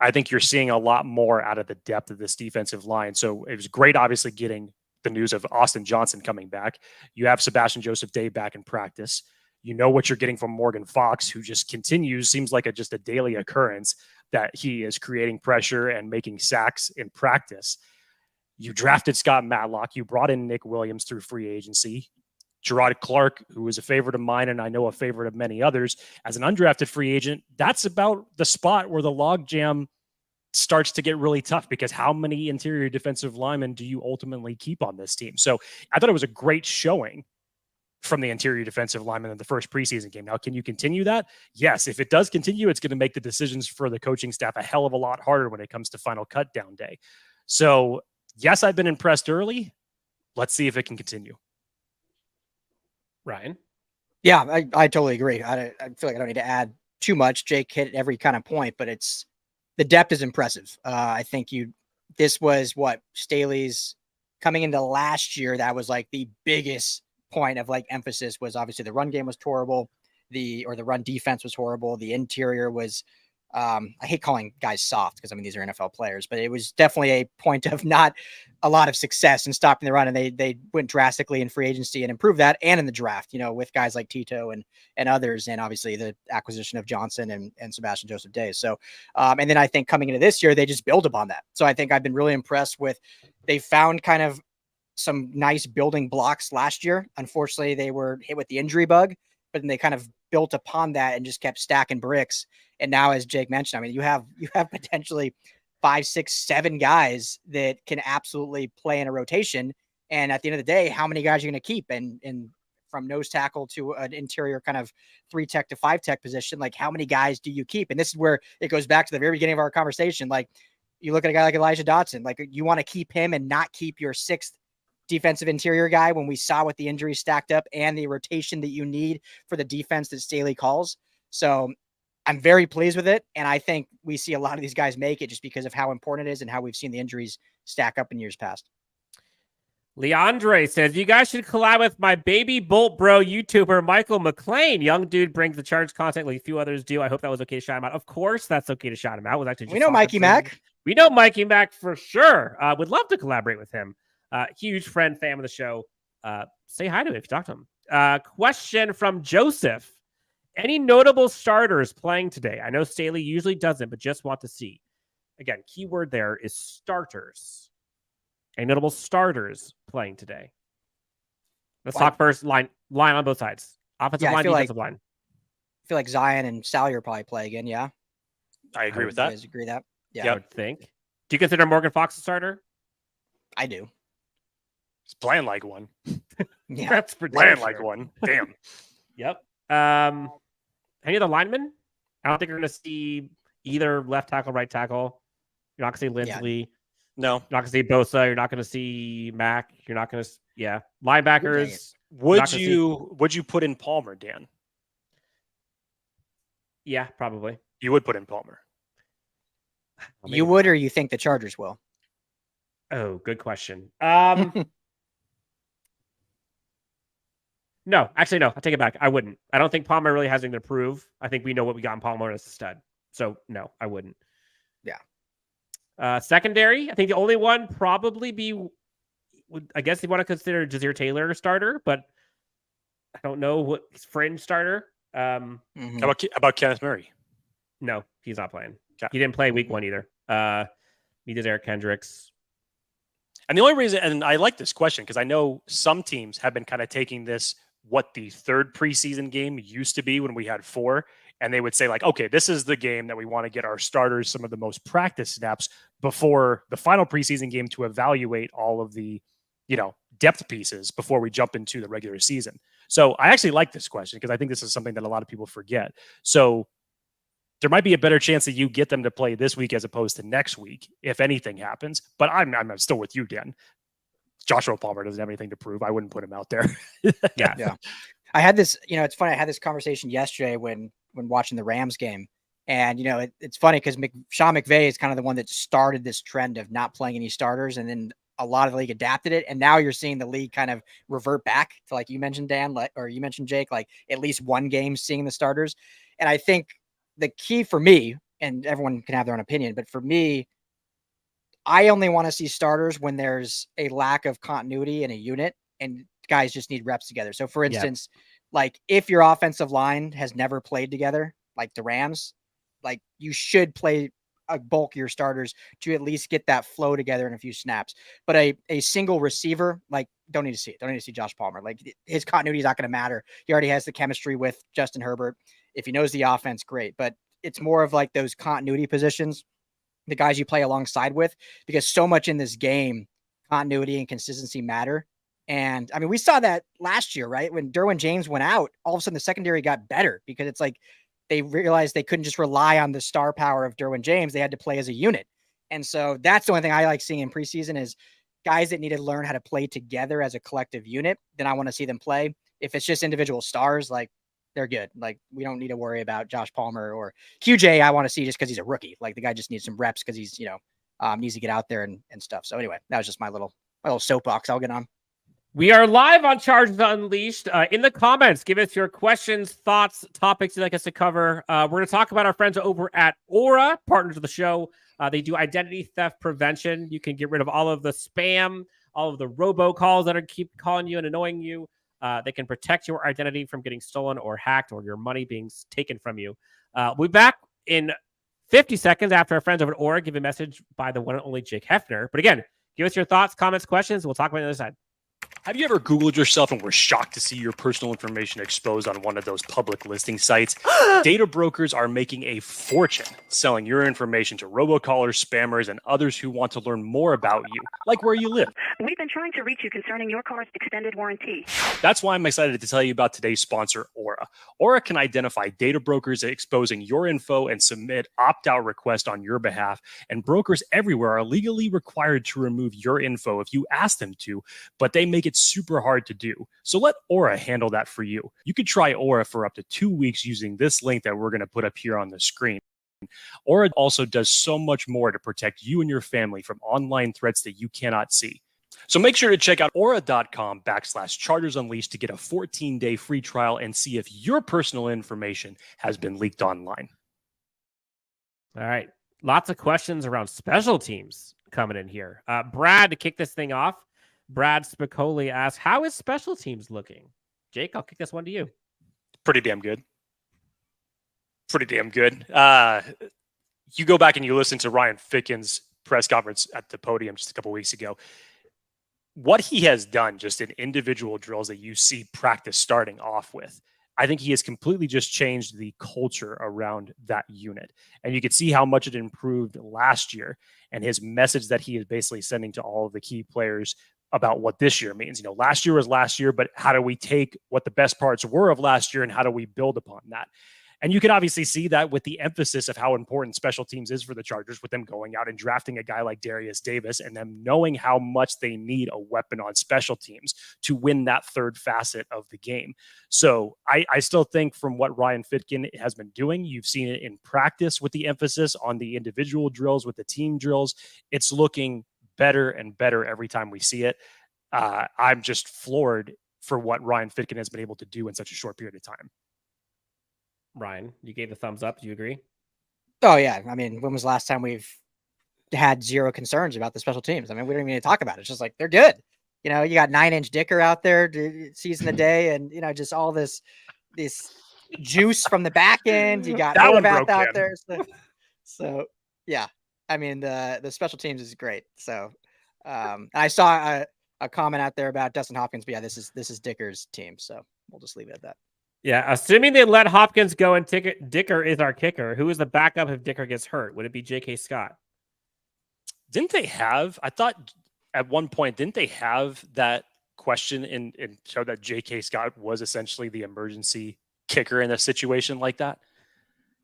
I think you're seeing a lot more out of the depth of this defensive line. So it was great, obviously, getting the news of Austin Johnson coming back. You have Sebastian Joseph Day back in practice. You know what you're getting from Morgan Fox, who just continues, seems like just a daily occurrence that he is creating pressure and making sacks in practice. You drafted Scott Matlock. You brought in Nick Williams through free agency. Gerard Clark, who is a favorite of mine and I know a favorite of many others, as an undrafted free agent. That's about the spot where the logjam starts to get really tough, because how many interior defensive linemen do you ultimately keep on this team? So I thought it was a great showing from the interior defensive lineman in the first preseason game. Now, can you continue that? Yes. If it does continue, it's going to make the decisions for the coaching staff a hell of a lot harder when it comes to final cut down day. So yes, I've been impressed early. Let's see if it can continue. Ryan? Yeah, I totally agree. I feel like I don't need to add too much. Jake hit every kind of point, but the depth is impressive. I think this was what Staley's coming into last year. That was like the biggest point of like emphasis was obviously the run game was horrible. The run defense was horrible. The interior was, I hate calling guys soft because I mean, these are NFL players, but it was definitely a point of not a lot of success in stopping the run. And they went drastically in free agency and improved that. And in the draft, with guys like Tito and others, and obviously the acquisition of Johnston and Sebastian Joseph Day. So, and then I think coming into this year, they just build upon that. So I think I've been really impressed with, they found kind of some nice building blocks last year. Unfortunately, they were hit with the injury bug, but then they kind of built upon that and just kept stacking bricks. And now, as Jake mentioned, I mean, you have potentially 5, 6, 7 guys that can absolutely play in a rotation. And at the end of the day, how many guys are you going to keep? And from nose tackle to an interior kind of 3-tech to 5-tech position, like how many guys do you keep? And this is where it goes back to the very beginning of our conversation. Like you look at a guy like Elijah Dotson, like you want to keep him and not keep your 6th defensive interior guy when we saw what the injuries stacked up and the rotation that you need for the defense that Staley calls. So I'm very pleased with it. And I think we see a lot of these guys make it just because of how important it is and how we've seen the injuries stack up in years past. Leandre says, you guys should collab with my baby Bolt Bro YouTuber, Michael McLean. Young dude brings the Charge content like a few others do. I hope that was okay to shout him out. Of course, that's okay to shout him out. We know Mikey Mack. We know Mikey Mack for sure. Would love to collaborate with him. Huge friend, fan of the show. Say hi to him if you talk to him. Question from Joseph. Any notable starters playing today? I know Staley usually doesn't, but just want to see. Again, keyword there is starters. Any notable starters playing today? Let's talk first. Line on both sides. Offensive line, defensive line. I feel like Zion and Salyer probably play again, yeah? I agree with that. You guys agree that? Yeah. Yep. I would think. Do you consider Morgan Fox a starter? I do. He's playing like one. Yeah, that's pretty playing like one. Damn. Yep. Any other linemen? I don't think you're going to see either left tackle, right tackle. You're not going to see Linsley. Yeah. No. You're not going to see Bosa. You're not going to see Mack. You're not going to. Yeah. Linebackers. Would you put in Palmer, Dan? Yeah, probably. You would put in Palmer. You would, or you think the Chargers will? Oh, good question. No, actually, no. I take it back. I wouldn't. I don't think Palmer really has anything to prove. I think we know what we got in Palmer as a stud. So, no, I wouldn't. Yeah. Secondary, I think the only one probably I guess you want to consider Jazir Taylor a starter, but I don't know what fringe starter. How about Kenneth Murray? No, he's not playing. He didn't play week 1 either. Neither did Eric Kendricks. And the only reason, and I like this question because I know some teams have been kind of taking this what the third preseason game used to be when we had 4. And they would say like, okay, this is the game that we want to get our starters some of the most practice snaps before the final preseason game to evaluate all of the, depth pieces before we jump into the regular season. So I actually like this question because I think this is something that a lot of people forget. So there might be a better chance that you get them to play this week as opposed to next week, if anything happens. But I'm still with you, Dan. Joshua Palmer doesn't have anything to prove. I wouldn't put him out there. Yeah. I had this, it's funny. I had this conversation yesterday when watching the Rams game. And, it's funny because Sean McVay is kind of the one that started this trend of not playing any starters. And then a lot of the league adapted it. And now you're seeing the league kind of revert back to, like you mentioned, Dan, or you mentioned Jake, like at least one game seeing the starters. And I think the key for me, and everyone can have their own opinion, but for me, I only want to see starters when there's a lack of continuity in a unit and guys just need reps together. So for instance, like if your offensive line has never played together, like the Rams, like you should play a bulk of your starters to at least get that flow together in a few snaps. But a single receiver, like don't need to see it. Don't need to see Josh Palmer. Like his continuity is not going to matter. He already has the chemistry with Justin Herbert. If he knows the offense, great. But it's more of like those continuity positions, the guys you play alongside with, because so much in this game, continuity and consistency matter. And I mean, we saw that last year, right? When Derwin James went out, all of a sudden the secondary got better because it's like they realized they couldn't just rely on the star power of Derwin James. They had to play as a unit. And so that's the only thing I like seeing in preseason is guys that need to learn how to play together as a collective unit. Then I want to see them play. If it's just individual stars, like they're good. Like we don't need to worry about Josh Palmer or QJ. I want to see just because he's a rookie. Like the guy just needs some reps because he's, needs to get out there and stuff. So anyway, that was just my little soapbox I'll get on. We are live on Charges Unleashed. In the comments, give us your questions, thoughts, topics you'd like us to cover. We're going to talk about our friends over at Aura, partners of the show. They do identity theft prevention. You can get rid of all of the spam, all of the robocalls that keep calling you and annoying you. They can protect your identity from getting stolen or hacked or your money being taken from you. We'll be back in 50 seconds after our friends over at Aura give a message by the one and only Jake Hefner. But again, give us your thoughts, comments, questions. We'll talk about it on the other side. Have you ever Googled yourself and were shocked to see your personal information exposed on one of those public listing sites? Data brokers are making a fortune selling your information to robocallers, spammers, and others who want to learn more about you, like where you live. We've been trying to reach you concerning your car's extended warranty. That's why I'm excited to tell you about today's sponsor, Aura. Aura can identify data brokers exposing your info and submit opt-out requests on your behalf. And brokers everywhere are legally required to remove your info if you ask them to, but they make it super hard to do. So let Aura handle that for you. You can try Aura for up to 2 weeks using this link that we're going to put up here on the screen. Aura also does so much more to protect you and your family from online threats that you cannot see. So make sure to check out aura.com/Chargers Unleashed to get a 14-day free trial and see if your personal information has been leaked online. All right. Lots of questions around special teams coming in here. Brad, to kick this thing off, Brad Spicoli asks, how is special teams looking? Jake, I'll kick this one to you. Pretty damn good. You go back and you listen to Ryan Ficken's press conference at the podium just a couple weeks ago. What he has done just in individual drills that you see practice starting off with, I think he has completely just changed the culture around that unit. And you could see how much it improved last year and his message that he is basically sending to all of the key players about what this year means. Last year was last year, but how do we take what the best parts were of last year and how do we build upon that? And you can obviously see that with the emphasis of how important special teams is for the Chargers, with them going out and drafting a guy like Darius Davis and them knowing how much they need a weapon on special teams to win that third facet of the game. So I still think from what Ryan Fitkin has been doing, you've seen it in practice with the emphasis on the individual drills, with the team drills. It's looking better and better every time we see it. I'm just floored for what Ryan Fitkin has been able to do in such a short period of time. Ryan, you gave the thumbs up. Do you agree? Oh, yeah. I mean, when was the last time we've had zero concerns about the special teams? I mean, we don't even need to talk about it. It's just like, they're good. You got 9-inch Dicker out there, season a day, and, just all this juice from the back end. You got Horvath out there. So, yeah. I mean, the special teams is great. So, I saw a comment out there about Dustin Hopkins, but yeah, this is Dicker's team. So we'll just leave it at that. Yeah, assuming they let Hopkins go and Dicker is our kicker, who is the backup if Dicker gets hurt? Would it be J.K. Scott? Didn't they have, I thought at one point, didn't they have that question and show that J.K. Scott was essentially the emergency kicker in a situation like that?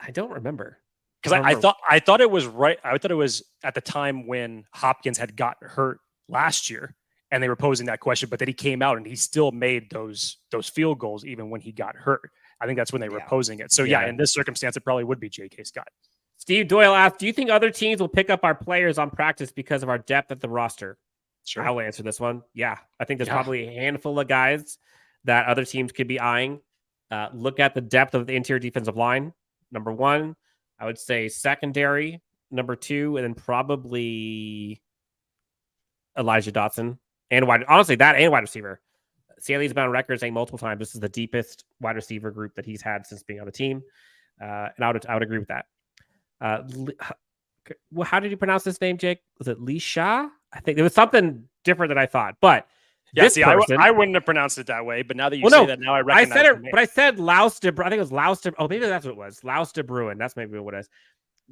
I don't remember. Because I thought it was right. I thought it was at the time when Hopkins had gotten hurt last year and they were posing that question, but then he came out and he still made those field goals even when he got hurt. I think that's when they were posing it. So yeah, in this circumstance, it probably would be J.K. Scott. Steve Doyle asked, do you think other teams will pick up our players on practice because of our depth at the roster? Sure. I'll answer this one. Yeah, I think there's probably a handful of guys that other teams could be eyeing. Look at the depth of the interior defensive line. Number one, I would say secondary. Number two, and then probably Elijah Dotson and wide receiver. Staley's been on record saying multiple times this is the deepest wide receiver group that he's had since being on the team, and I would agree with that. How did you pronounce this name, Jake? Was it Lisha? I think it was something different than I thought, but I wouldn't have pronounced it that way. But now that you say that, now I recognize. I said it, but I said Laus de. I think it was Laus de. Oh, maybe that's what it was. Laus de Bruin. That's maybe what it is.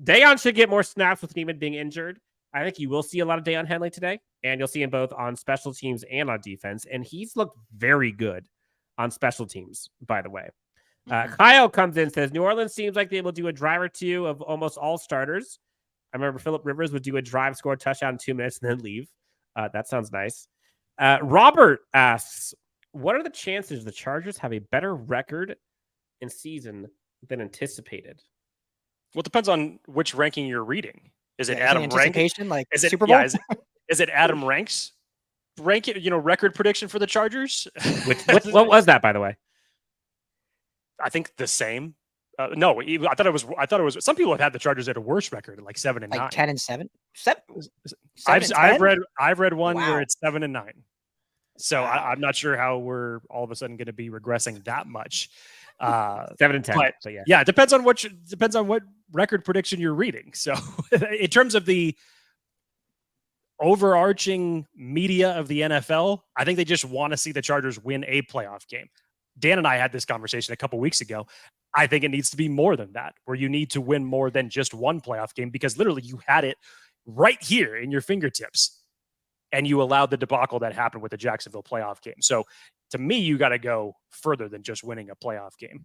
Daiyan should get more snaps with Neiman being injured. I think you will see a lot of Daiyan Henley today, and you'll see him both on special teams and on defense. And he's looked very good on special teams, by the way. Kyle comes in and says, New Orleans seems like they will do a drive or two of almost all starters. I remember Phillip Rivers would do a drive, score a touchdown in 2 minutes, and then leave. That sounds nice. Robert asks, what are the chances the Chargers have a better record in season than anticipated? Well, it depends on which ranking you're reading. Is it Adam Ranks? Like is it Super Bowl? Yeah, is it Adam Ranks? Record prediction for the Chargers? What was that, by the way? I think the same. No, I thought it was. Some people have had the Chargers at a worse record, like 7-9, like 10-7. I've read one where it's 7-9. So I'm not sure how we're all of a sudden going to be regressing that much. 7-10. But yeah, it depends on what record prediction you're reading. So in terms of the overarching media of the NFL, I think they just want to see the Chargers win a playoff game. Dan and I had this conversation a couple weeks ago. I think it needs to be more than that, where you need to win more than just one playoff game, because literally you had it right here in your fingertips and you allowed the debacle that happened with the Jacksonville playoff game. So to me, you got to go further than just winning a playoff game.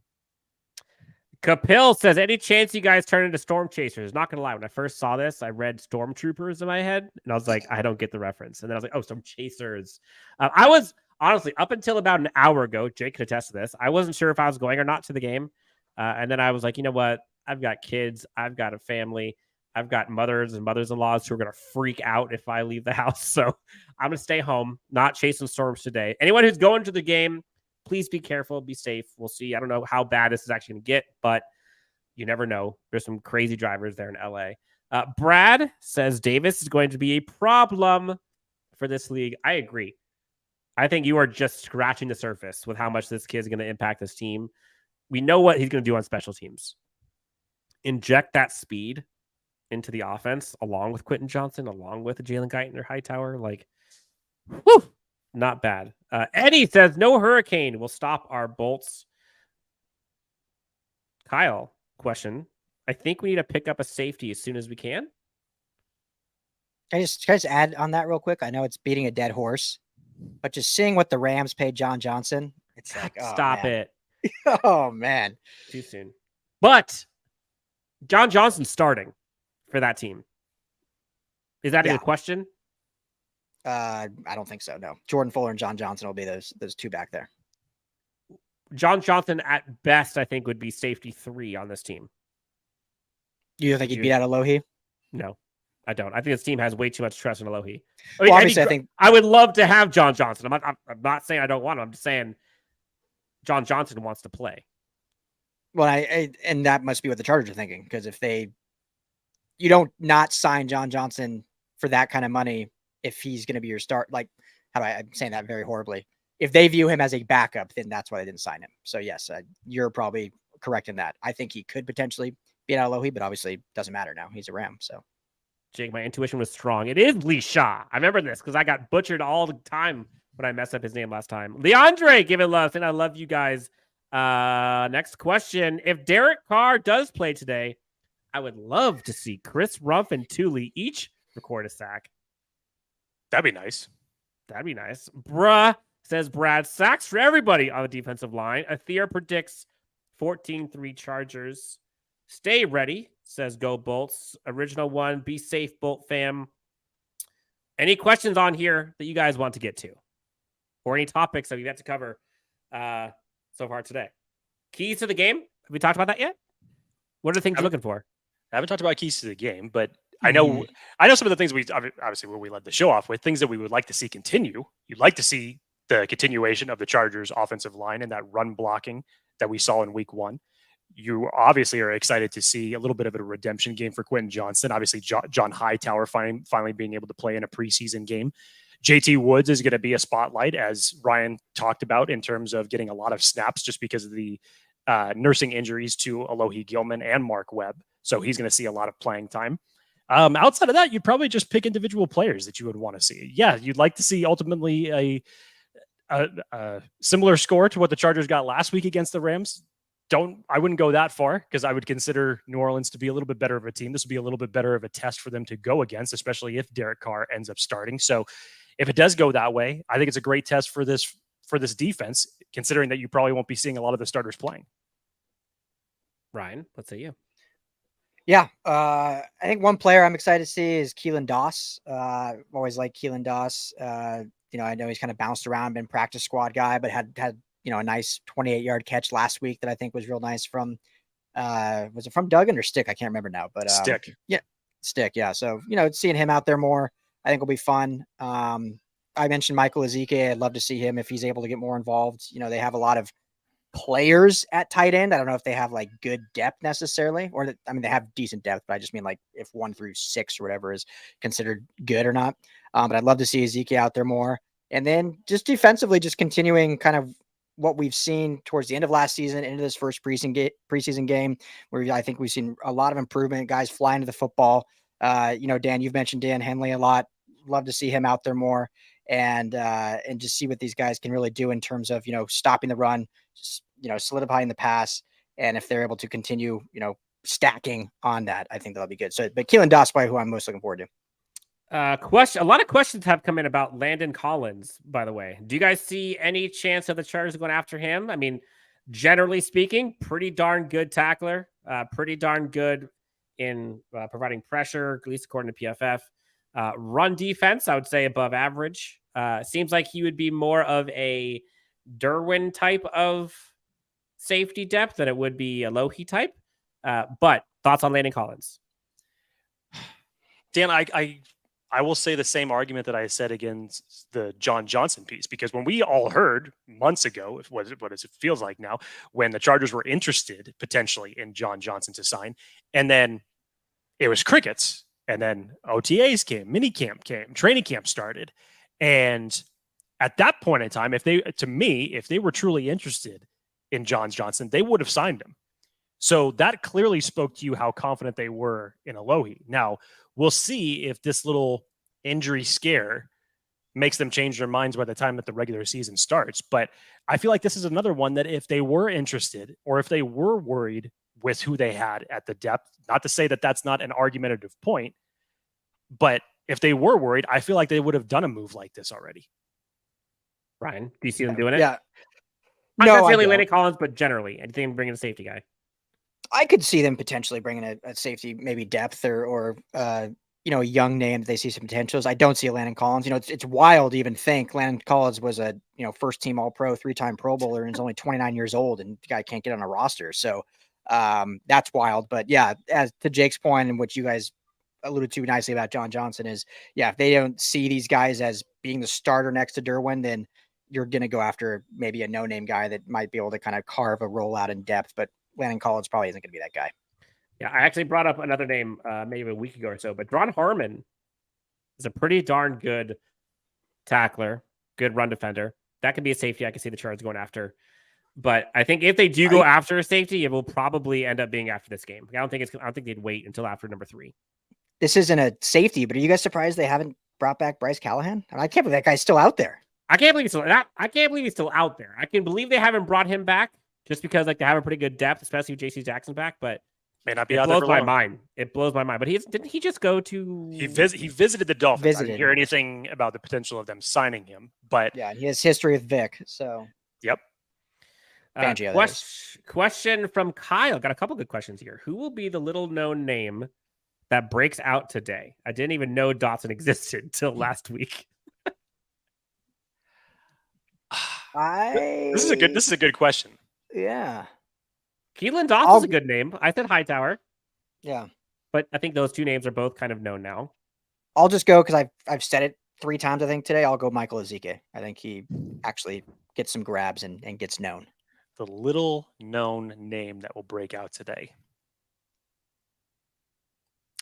Capil says, any chance you guys turn into storm chasers? Not going to lie. When I first saw this, I read stormtroopers in my head and I was like, I don't get the reference. And then I was like, oh, storm chasers. I was honestly, up until about an hour ago, Jake could attest to this, I wasn't sure if I was going or not to the game. And then I was like, you know what? I've got kids. I've got a family. I've got mothers and mothers-in-laws who are going to freak out if I leave the house. So I'm going to stay home, not chasing storms today. Anyone who's going to the game, please be careful, be safe. We'll see. I don't know how bad this is actually going to get, but you never know. There's some crazy drivers there in LA. Brad says Davis is going to be a problem for this league. I agree. I think you are just scratching the surface with how much this kid is going to impact this team. We know what he's going to do on special teams. Inject that speed into the offense along with Quentin Johnston, along with Jalen Geithner Hightower. Like, whew, not bad. Eddie says no hurricane will stop our bolts. Kyle, question. I think we need to pick up a safety as soon as we can. Can I just add on that real quick? I know it's beating a dead horse, but just seeing what the Rams paid John Johnson, it's like, oh, stop man. it. Oh, man. Too soon. But John Johnson's starting for that team. Is that a question? I don't think so, no. Jordan Fuller and John Johnson will be those two back there. John Johnson, at best, I think, would be safety 3 on this team. You don't think he'd beat out Alohi? No, I don't. I think this team has way too much trust in Alohi. Well, obviously, I think I would love to have John Johnson. I'm not saying I don't want him. I'm just saying John Johnson wants to play. Well, and that must be what the Chargers are thinking, because if you don't not sign John Johnson for that kind of money if he's going to be your start. Like, I'm saying that very horribly. If they view him as a backup, then that's why they didn't sign him. So yes, you're probably correct in that. I think he could potentially beat out Alohi, but obviously it doesn't matter now. He's a Ram. So, Jake, my intuition was strong. It is Lee Shaw. I remember this because I got butchered all the time when I messed up his name last time. Leandre, give it love, and I love you guys. Next question. If Derek Carr does play today, I would love to see Chris Rumph and Tuli each record a sack. That'd be nice. That'd be nice. Bruh, says Brad. Sacks for everybody on the defensive line. Athir predicts 14-3 Chargers. Stay ready, says Go Bolts. Original one. Be safe, Bolt fam. Any questions on here that you guys want to get to? Or any topics that we've yet to cover so far today? Keys to the game? Have we talked about that yet? What are the things you're looking for? I haven't talked about keys to the game, but I know some of the things we obviously where we led the show off with, things that we would like to see continue. You'd like to see the continuation of the Chargers offensive line and that run blocking that we saw in week 1. You obviously are excited to see a little bit of a redemption game for Quentin Johnston. Obviously, John Hightower finally being able to play in a preseason game. JT Woods is going to be a spotlight, as Ryan talked about, in terms of getting a lot of snaps just because of the nursing injuries to Alohi Gilman and Mark Webb. So he's going to see a lot of playing time. Outside of that, you'd probably just pick individual players that you would want to see. Yeah, you'd like to see ultimately a similar score to what the Chargers got last week against the Rams. I wouldn't go that far, because I would consider New Orleans to be a little bit better of a team. This would be a little bit better of a test for them to go against, especially if Derek Carr ends up starting. So if it does go that way, I think it's a great test for this defense, considering that you probably won't be seeing a lot of the starters playing. Ryan, what say you? Yeah, I think one player I'm excited to see is Keelan Doss. I've always liked Keelan Doss. I know he's kind of bounced around, been practice squad guy, but had a nice 28-yard catch last week that I think was real nice from, was it from Duggan or Stick? I can't remember now, but Stick. Yeah, Stick. Yeah. So, seeing him out there more, I think will be fun. I mentioned Michael Ezike. I'd love to see him if he's able to get more involved. They have a lot of players at tight end. I don't know if they have like good depth necessarily, or they have decent depth, but I just mean like if 1 through 6 or whatever is considered good or not. But I'd love to see Ezike out there more. And then just defensively, just continuing kind of what we've seen towards the end of last season into this first preseason game, where I think we've seen a lot of improvement, guys flying to the football. Dan, you've mentioned Dan Henley a lot. Love to see him out there more, and just see what these guys can really do in terms of, stopping the run, solidifying the pass. And if they're able to continue, stacking on that, I think that'll be good. So, but Keelan Doss, probably who I'm most looking forward to. A lot of questions have come in about Landon Collins, by the way. Do you guys see any chance of the Chargers going after him? I mean, generally speaking, pretty darn good tackler, pretty darn good in providing pressure, at least according to PFF. Run defense, I would say above average. Seems like he would be more of a Derwin type of safety depth than it would be a Lohi type. But thoughts on Landon Collins? Dan, I will say the same argument that I said against the John Johnston piece, because when we all heard months ago, what it feels like now, when the Chargers were interested potentially in John Johnston to sign, and then it was crickets, and then OTAs came, minicamp came, training camp started. And at that point in time, if they were truly interested in John Johnston, they would have signed him. So that clearly spoke to you how confident they were in Alohi. Now, we'll see if this little injury scare makes them change their minds by the time that the regular season starts. But I feel like this is another one that if they were interested, or if they were worried with who they had at the depth, not to say that that's not an argumentative point, but if they were worried, I feel like they would have done a move like this already. Ryan, do you see them doing it? Yeah. Not necessarily Landon Collins, but generally, anything bringing a safety guy. I could see them potentially bringing a safety, maybe depth or a young name that they see some potentials. I don't see Landon Collins. It's wild to even think Landon Collins was a, first team All-Pro, 3-time Pro Bowler, and is only 29 years old, and the guy can't get on a roster. So that's wild. But yeah, as to Jake's point, and what you guys alluded to nicely about John Johnston is, if they don't see these guys as being the starter next to Derwin, then you're going to go after maybe a no-name guy that might be able to kind of carve a rollout in depth, but Landon Collins probably isn't going to be that guy. Yeah, I actually brought up another name maybe a week ago or so, but Dron Harmon is a pretty darn good tackler, good run defender. That could be a safety I can see the Chargers going after. But I think if they do go after a safety, it will probably end up being after this game. I don't think they'd wait until after number 3. This isn't a safety, but are you guys surprised they haven't brought back Bryce Callahan? I can't believe that guy's still out there. I can't believe he's still out there. I can believe they haven't brought him back just because like they have a pretty good depth, especially with J.C. Jackson back. But may not be it out there blows for my long. mind. It blows my mind. But didn't he just go to? He visited the Dolphins. I didn't hear anything about the potential of them signing him, but yeah, he has history with Vic. So yep. Question from Kyle. Got a couple good questions here. Who will be the little known name that breaks out today? I didn't even know Dotson existed until last week. This is a good question. Yeah. Keelan Dotson's a good name. I said Hightower. Yeah. But I think those two names are both kind of known now. I'll just go because I've said it 3 times, I think, today. I'll go Michael Ezike. I think he actually gets some grabs and gets known. The little known name that will break out today.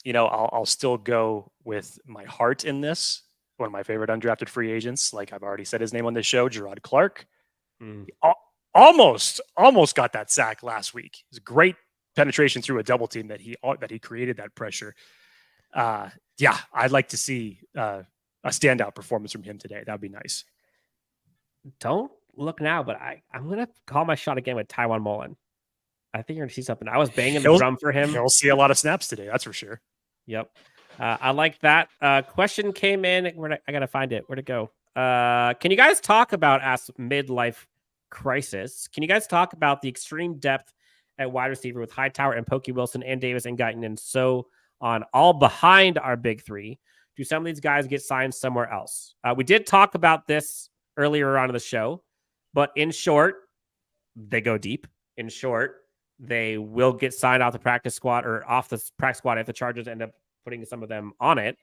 You know, I'll still go with my heart in this. One of my favorite undrafted free agents, like I've already said his name on this show, Gerard Clark. Almost got that sack last week. It was a great penetration through a double team that he created that pressure. Yeah, I'd like to see a standout performance from him today. That'd be nice. Don't look now, but I'm gonna call my shot again with Taiwan Mullen. I think you're gonna see something. I was banging the drum for him. He'll see a lot of snaps today, that's for sure. Yep. I like that. Question came in. I gotta find it. Where'd it go? Can you guys talk about midlife crisis? Can you guys talk about the extreme depth at wide receiver with Hightower and Pokey Wilson and Davis and Guyton and so on, all behind our big three? Do some of these guys get signed somewhere else? We did talk about this earlier on in the show, but in short, they go deep. In short, they will get signed off the practice squad or off the practice squad if the Chargers end up putting some of them on it.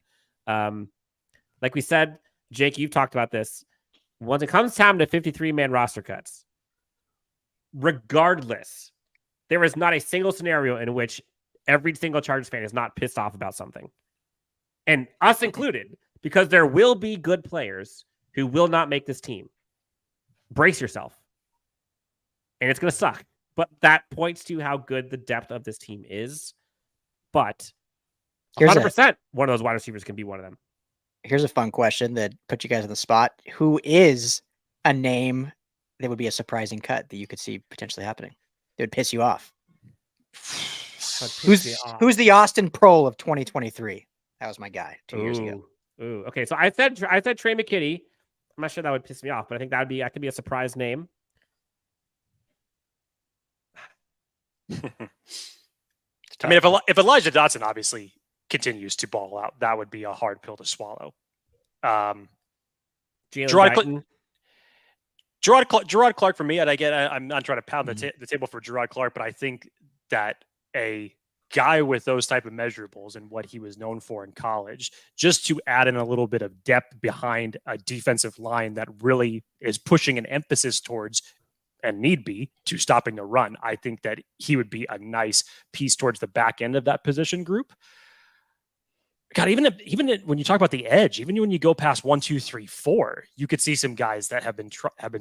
Like we said, Jake, you've talked about this. Once it comes time to 53-man roster cuts, regardless, there is not a single scenario in which every single Chargers fan is not pissed off about something. And us included, because there will be good players who will not make this team. Brace yourself. And it's going to suck. But that points to how good the depth of this team is. But 100%, one of those wide receivers can be one of them. Here's a fun question that puts you guys on the spot. Who is a name that would be a surprising cut that you could see potentially happening? That would piss you off. Who's the Austin Prohl of 2023? That was my guy 2 years ago. Ooh. Okay, so I said Trey McKitty. I'm not sure that would piss me off, but I think that could be a surprise name. I mean, if Elijah Dotson obviously continues to ball out, that would be a hard pill to swallow. Gerard Clark for me, and I'm not trying to pound the table for Gerard Clark, but I think that a guy with those type of measurables and what he was known for in college, just to add in a little bit of depth behind a defensive line that really is pushing an emphasis towards and need be to stopping the run, I think that he would be a nice piece towards the back end of that position group. God, even when you talk about the edge, even when you go past 1, 2, 3, 4, you could see some guys that have been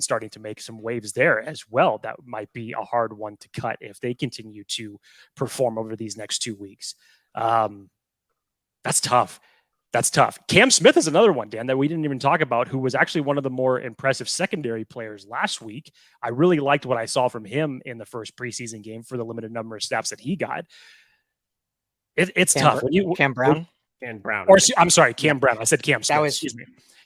starting to make some waves there as well. That might be a hard one to cut if they continue to perform over these next 2 weeks. That's tough. Cam Smith is another one, Dan, that we didn't even talk about, who was actually one of the more impressive secondary players last week. I really liked what I saw from him in the first preseason game for the limited number of snaps that he got. It's tough. Cam Brown? Cam Brown. Or I'm sorry, Cam Brown. I said Cam Smith. Excuse me.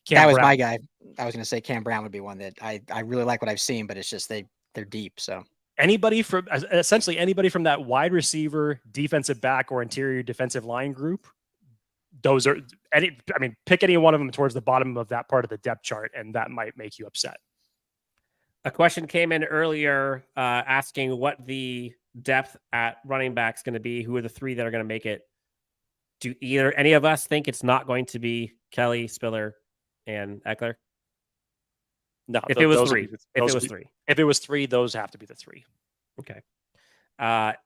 That was my guy. I was going to say Cam Brown would be one that I really like what I've seen, but it's just they're deep. So essentially anybody from that wide receiver, defensive back, or interior defensive line group, those are pick any one of them towards the bottom of that part of the depth chart, and that might make you upset. A question came in earlier asking what the depth at running back is going to be. Who are the 3 that are going to make it? Do any of us think it's not going to be Kelly, Spiller, and Ekeler? No. If it was 3. If it was 3, those have to be the 3. Okay.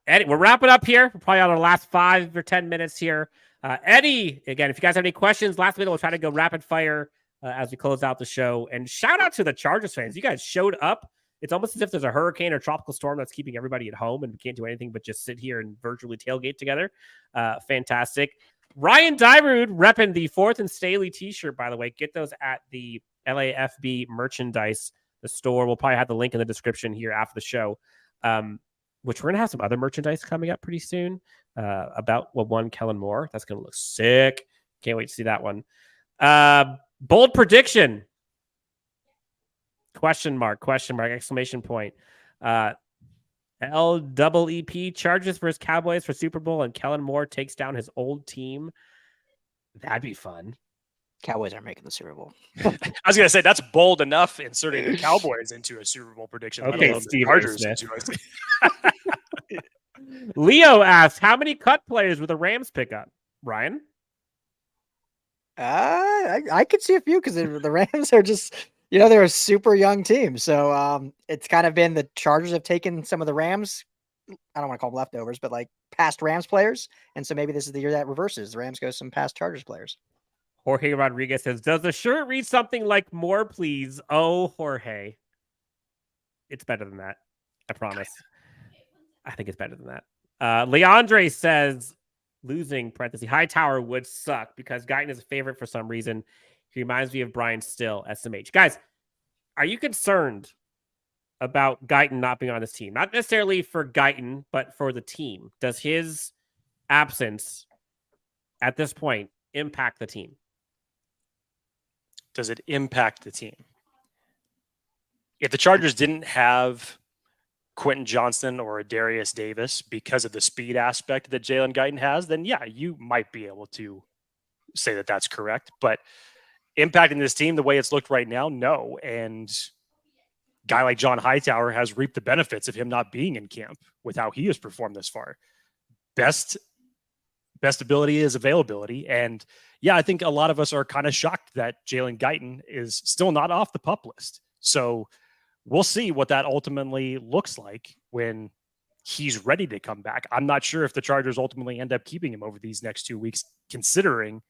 Eddie, we're wrapping up here. We're probably on our last 5 or 10 minutes here. Eddie, again, if you guys have any questions, last minute, we'll try to go rapid fire as we close out the show. And shout out to the Chargers fans. You guys showed up. It's almost as if there's a hurricane or tropical storm that's keeping everybody at home and we can't do anything but just sit here and virtually tailgate together. Fantastic. Ryan Dyrud repping the 4th and Staley t-shirt, by the way. Get those at the LAFB merchandise, the store. We'll probably have the link in the description here after the show, which we're going to have some other merchandise coming up pretty soon about one Kellen Moore. That's going to look sick. Can't wait to see that one. Bold prediction. Question mark, exclamation point. LEEP Chargers versus Cowboys for Super Bowl, and Kellen Moore takes down his old team. That'd be fun. Cowboys aren't making the Super Bowl. I was going to say that's bold enough inserting the Cowboys into a Super Bowl prediction. Okay, Steve Chargers Smith. into Leo asks, how many cut players will the Rams pick up? Ryan? I could see a few because the Rams are just, they're a super young team. So it's kind of been the Chargers have taken some of the Rams. I don't want to call them leftovers, but like past Rams players. And so maybe this is the year that reverses. The Rams go some past Chargers players. Jorge Rodriguez says, does the shirt read something like more, please? Oh, Jorge. It's better than that. I promise. I think it's better than that. Leandre says, losing, parenthesis, Hightower would suck because Guyton is a favorite for some reason. He reminds me of Brian Still, SMH. Guys, are you concerned about Guyton not being on this team? Not necessarily for Guyton, but for the team. Does his absence at this point impact the team? Does it impact the team? If the Chargers didn't have Quentin Johnston or a Darius Davis because of the speed aspect that Jalen Guyton has, then yeah, you might be able to say that that's correct. But impacting this team the way it's looked right now, no. And a guy like John Hightower has reaped the benefits of him not being in camp with how he has performed this far. Best ability is availability. And yeah, I think a lot of us are kind of shocked that Jalen Guyton is still not off the PUP list. So we'll see what that ultimately looks like when he's ready to come back. I'm not sure if the Chargers ultimately end up keeping him over these next 2 weeks, considering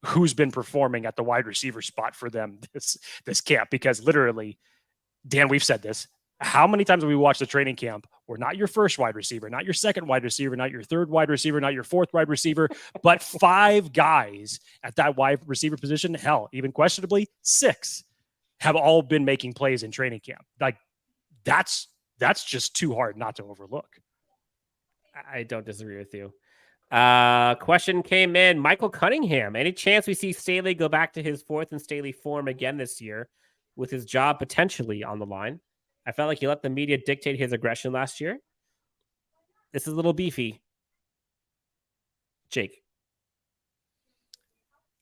who's been performing at the wide receiver spot for them this camp. Because literally, Dan, we've said this. How many times have we watched the training camp where not your first wide receiver, not your second wide receiver, not your third wide receiver, not your fourth wide receiver, but 5 guys at that wide receiver position, hell, even questionably 6, have all been making plays in training camp. Like that's just too hard not to overlook. I don't disagree with you. Question came in. Michael Cunningham. Any chance we see Staley go back to his 4th and Staley form again this year with his job potentially on the line? I felt like he let the media dictate his aggression last year. This is a little beefy. Jake.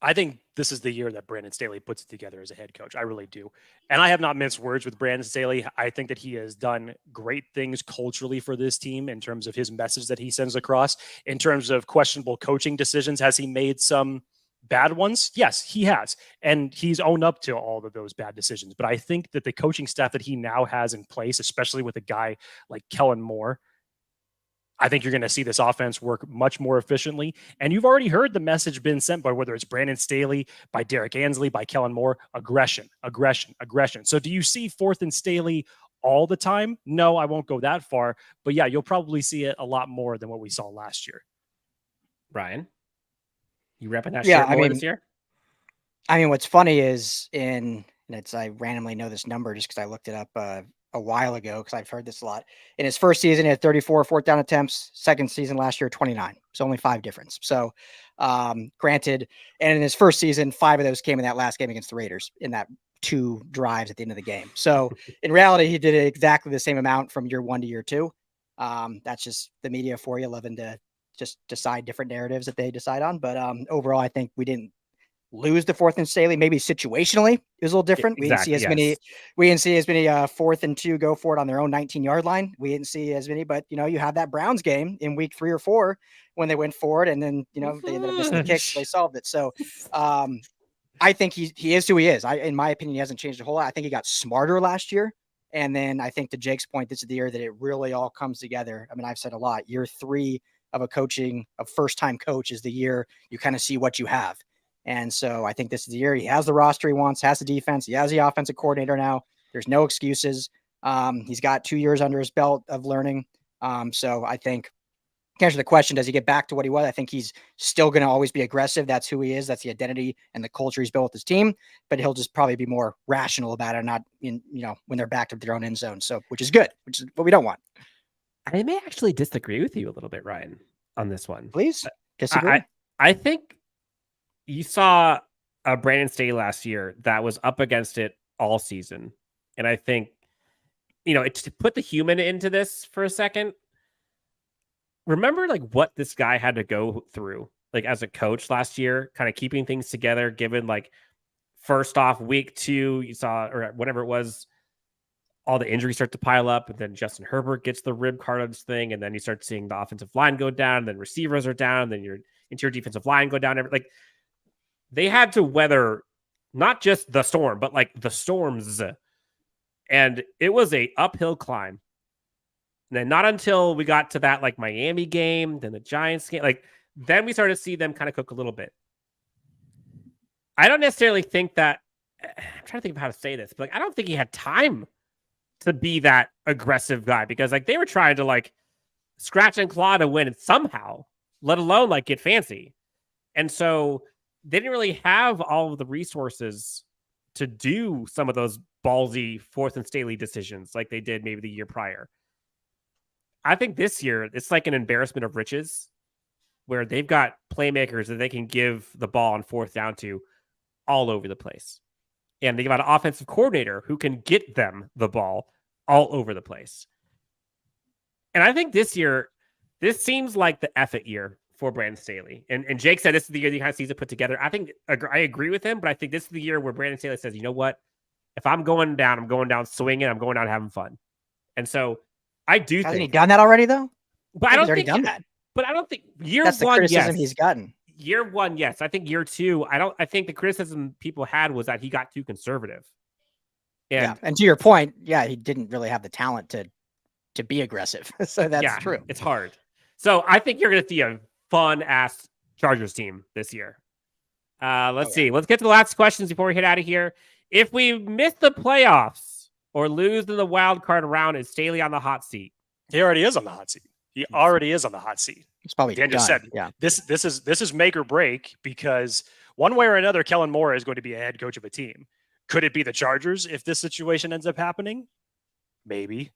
I think this is the year that Brandon Staley puts it together as a head coach. I really do. And I have not minced words with Brandon Staley. I think that he has done great things culturally for this team in terms of his message that he sends across. In terms of questionable coaching decisions, has he made some bad ones? Yes, he has. And he's owned up to all of those bad decisions. But I think that the coaching staff that he now has in place, especially with a guy like Kellen Moore, I think you're going to see this offense work much more efficiently. And you've already heard the message been sent by whether it's Brandon Staley, by Derek Ansley, by Kellen Moore, aggression. So do you see 4th and Staley all the time? No, I won't go that far. But yeah, you'll probably see it a lot more than what we saw last year. Ryan, you repping that shirt more this year? I mean, what's funny is I randomly know this number just because I looked it up a while ago because I've heard this a lot. In his first season, he had 34 4th down attempts. Second season last year, 29. So only 5 difference. So granted, and in his first season, 5 of those came in that last game against the Raiders in that 2 drives at the end of the game. So in reality, he did exactly the same amount from year 1 to year 2. That's just the media for you, loving to just decide different narratives that they decide on. But overall, I think we didn't lose the 4th and Staley. Maybe situationally it was a little different. We didn't see as many 4th and 2 go for it on their own 19-yard line. We didn't see as many, but you have that Browns game in week 3 or 4 when they went forward and then they ended up missing the kicks. They solved it. So I think he is who he is. In my opinion, he hasn't changed a whole lot. I think he got smarter last year. And then I think to Jake's point, this is the year that it really all comes together. I mean, I've said a lot, year 3 of a first-time coach is the year you kind of see what you have. And so I think this is the year he has the roster he wants, has the defense. He has the offensive coordinator now. There's no excuses. He's got 2 years under his belt of learning. So I think answer the question, does he get back to what he was? I think he's still going to always be aggressive. That's who he is. That's the identity and the culture he's built with his team. But he'll just probably be more rational about it, not when they're back to their own end zone. So, which is good, which is what we don't want. I may actually disagree with you a little bit, Ryan, on this one. Please disagree. I think you saw a Brandon Staley last year that was up against it all season. And I think, to put the human into this for a second, remember like what this guy had to go through, like as a coach last year, kind of keeping things together, given like first off week 2, you saw, or whatever it was, all the injuries start to pile up, and then Justin Herbert gets the rib card on this thing, and then you start seeing the offensive line go down, and then receivers are down, and then your interior defensive line go down. Like they had to weather not just the storm, but like the storms, and it was a uphill climb. And then not until we got to that like Miami game, then the Giants game, like then we started to see them kind of cook a little bit. I don't necessarily think that. I'm trying to think of how to say this, but like I don't think he had time to be that aggressive guy, because like they were trying to like scratch and claw to win it somehow, let alone like get fancy. And so they didn't really have all of the resources to do some of those ballsy 4th and Staley decisions like they did maybe the year prior. I think this year it's like an embarrassment of riches where they've got playmakers that they can give the ball on 4th down to all over the place. And they got an offensive coordinator who can get them the ball all over the place. And I think this year, this seems like the effort year for Brandon Staley. And Jake said this is the year he kind of sees it put together. I think I agree with him, but I think this is the year where Brandon Staley says, you know what? If I'm going down swinging. I'm going down having fun. And so I do Hasn't think. he done that already, though? But I don't he's already think done that. But I don't think year That's the one, criticism yes. he's gotten. Year 1, yes. I think year 2, I think the criticism people had was that he got too conservative. And to your point, he didn't really have the talent to be aggressive. So that's true. It's hard. So I think you're going to see a fun ass Chargers team this year. Let's see. Let's get to the last questions before we head out of here. If we miss the playoffs or lose in the wild card round, is Staley on the hot seat? He already is on the hot seat. He already is on the hot seat. It's probably Dan just said, this is make or break, because one way or another, Kellen Moore is going to be a head coach of a team. Could it be the Chargers if this situation ends up happening? Maybe.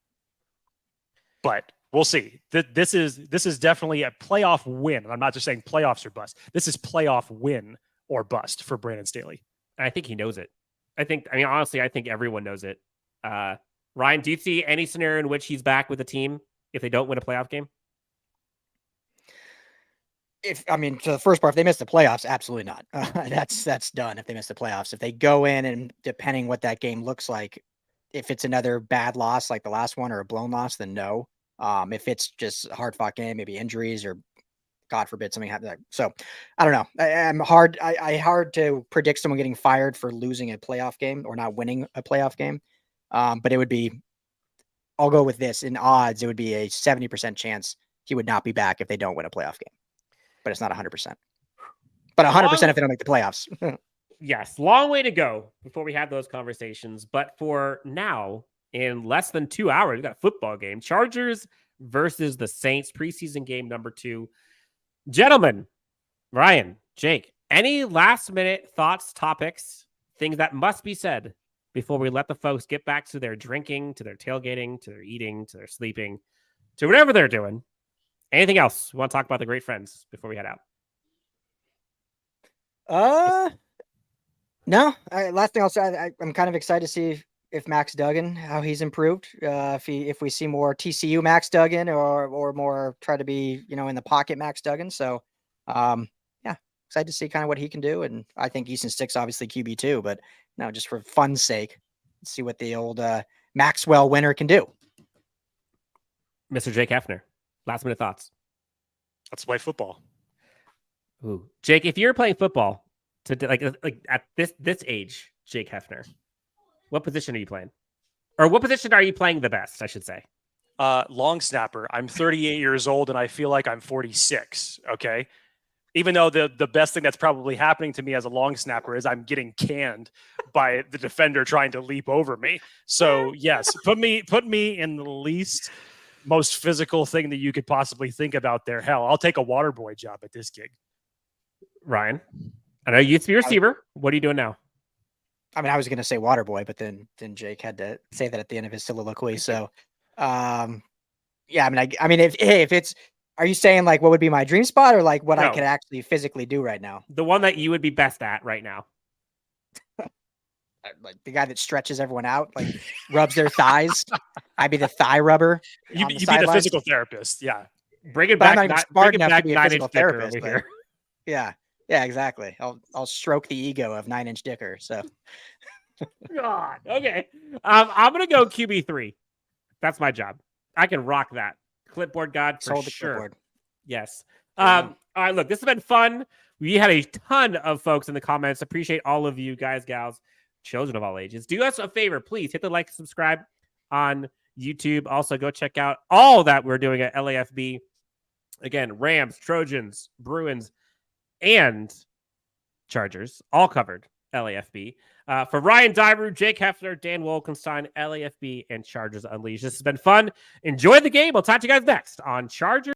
But we'll see. This is definitely a playoff win. I'm not just saying playoffs or bust. This is playoff win or bust for Brandon Staley. I think he knows it. Honestly, I think everyone knows it. Ryan, do you see any scenario in which he's back with the team if they don't win a playoff game? To the first part, if they miss the playoffs, absolutely not. That's done if they miss the playoffs. If they go in and depending what that game looks like, if it's another bad loss like the last one or a blown loss, then no. If it's just a hard fought game, maybe injuries or God forbid something happens. So I don't know. I'm hard to predict someone getting fired for losing a playoff game or not winning a playoff game. But it would be, I'll go with this in odds. It would be a 70% chance he would not be back if they don't win a playoff game. But it's not 100%. But 100% if they don't make the playoffs. Yes, long way to go before we have those conversations. But for now, in less than 2 hours, we got a football game. Chargers versus the Saints, preseason game number 2. Gentlemen, Ryan, Jake, any last-minute thoughts, topics, things that must be said before we let the folks get back to their drinking, to their tailgating, to their eating, to their sleeping, to whatever they're doing? Anything else? We want to talk about the great friends before we head out? No. Last thing I'll say, I'm kind of excited to see if Max Duggan, how he's improved. If we see more TCU Max Duggan or more try to be, in the pocket Max Duggan. So, excited to see kind of what he can do. And I think Easton Stick's obviously QB2, but just for fun's sake, let's see what the old Maxwell winner can do. Mr. Jake Hefner. Last minute thoughts. Let's play football. Ooh, Jake, if you're playing football like at this age, Jake Hefner, what position are you playing? Or what position are you playing the best, I should say? Long snapper. I'm 38 years old and I feel like I'm 46. Okay. Even though the best thing that's probably happening to me as a long snapper is I'm getting canned by the defender trying to leap over me. So yes, put me in the least most physical thing that you could possibly think about there. Hell, I'll take a water boy job at this gig. Ryan, I know you used to be a receiver. What are you doing now? I mean, I was going to say water boy, but then Jake had to say that at the end of his soliloquy. So, yeah, I mean, if it's, are you saying like what would be my dream spot or like what I could actually physically do right now? The one that you would be best at right now. Like the guy that stretches everyone out, like rubs their thighs. I'd be the thigh rubber. You'd be the physical therapist. Yeah. Bring it but back. I'm not even smart enough to be a physical therapist therapist. But, yeah, exactly. I'll stroke the ego of 9-inch Dicker. So, God. Okay. I'm gonna go QB3. That's my job. I can rock that. Clipboard God for sure. Clipboard. Yes. All right. Look, this has been fun. We had a ton of folks in the comments. Appreciate all of you guys, gals, children of all ages. Do us a favor, please hit the like, subscribe on YouTube. Also, go check out all that we're doing at LAFB. Again, Rams, Trojans, Bruins, and Chargers, all covered. LAFB. For Ryan Dyru, Jake Hefner, Dan Wolkenstein, LAFB, and Chargers Unleashed. This has been fun. Enjoy the game. I'll talk to you guys next on Chargers.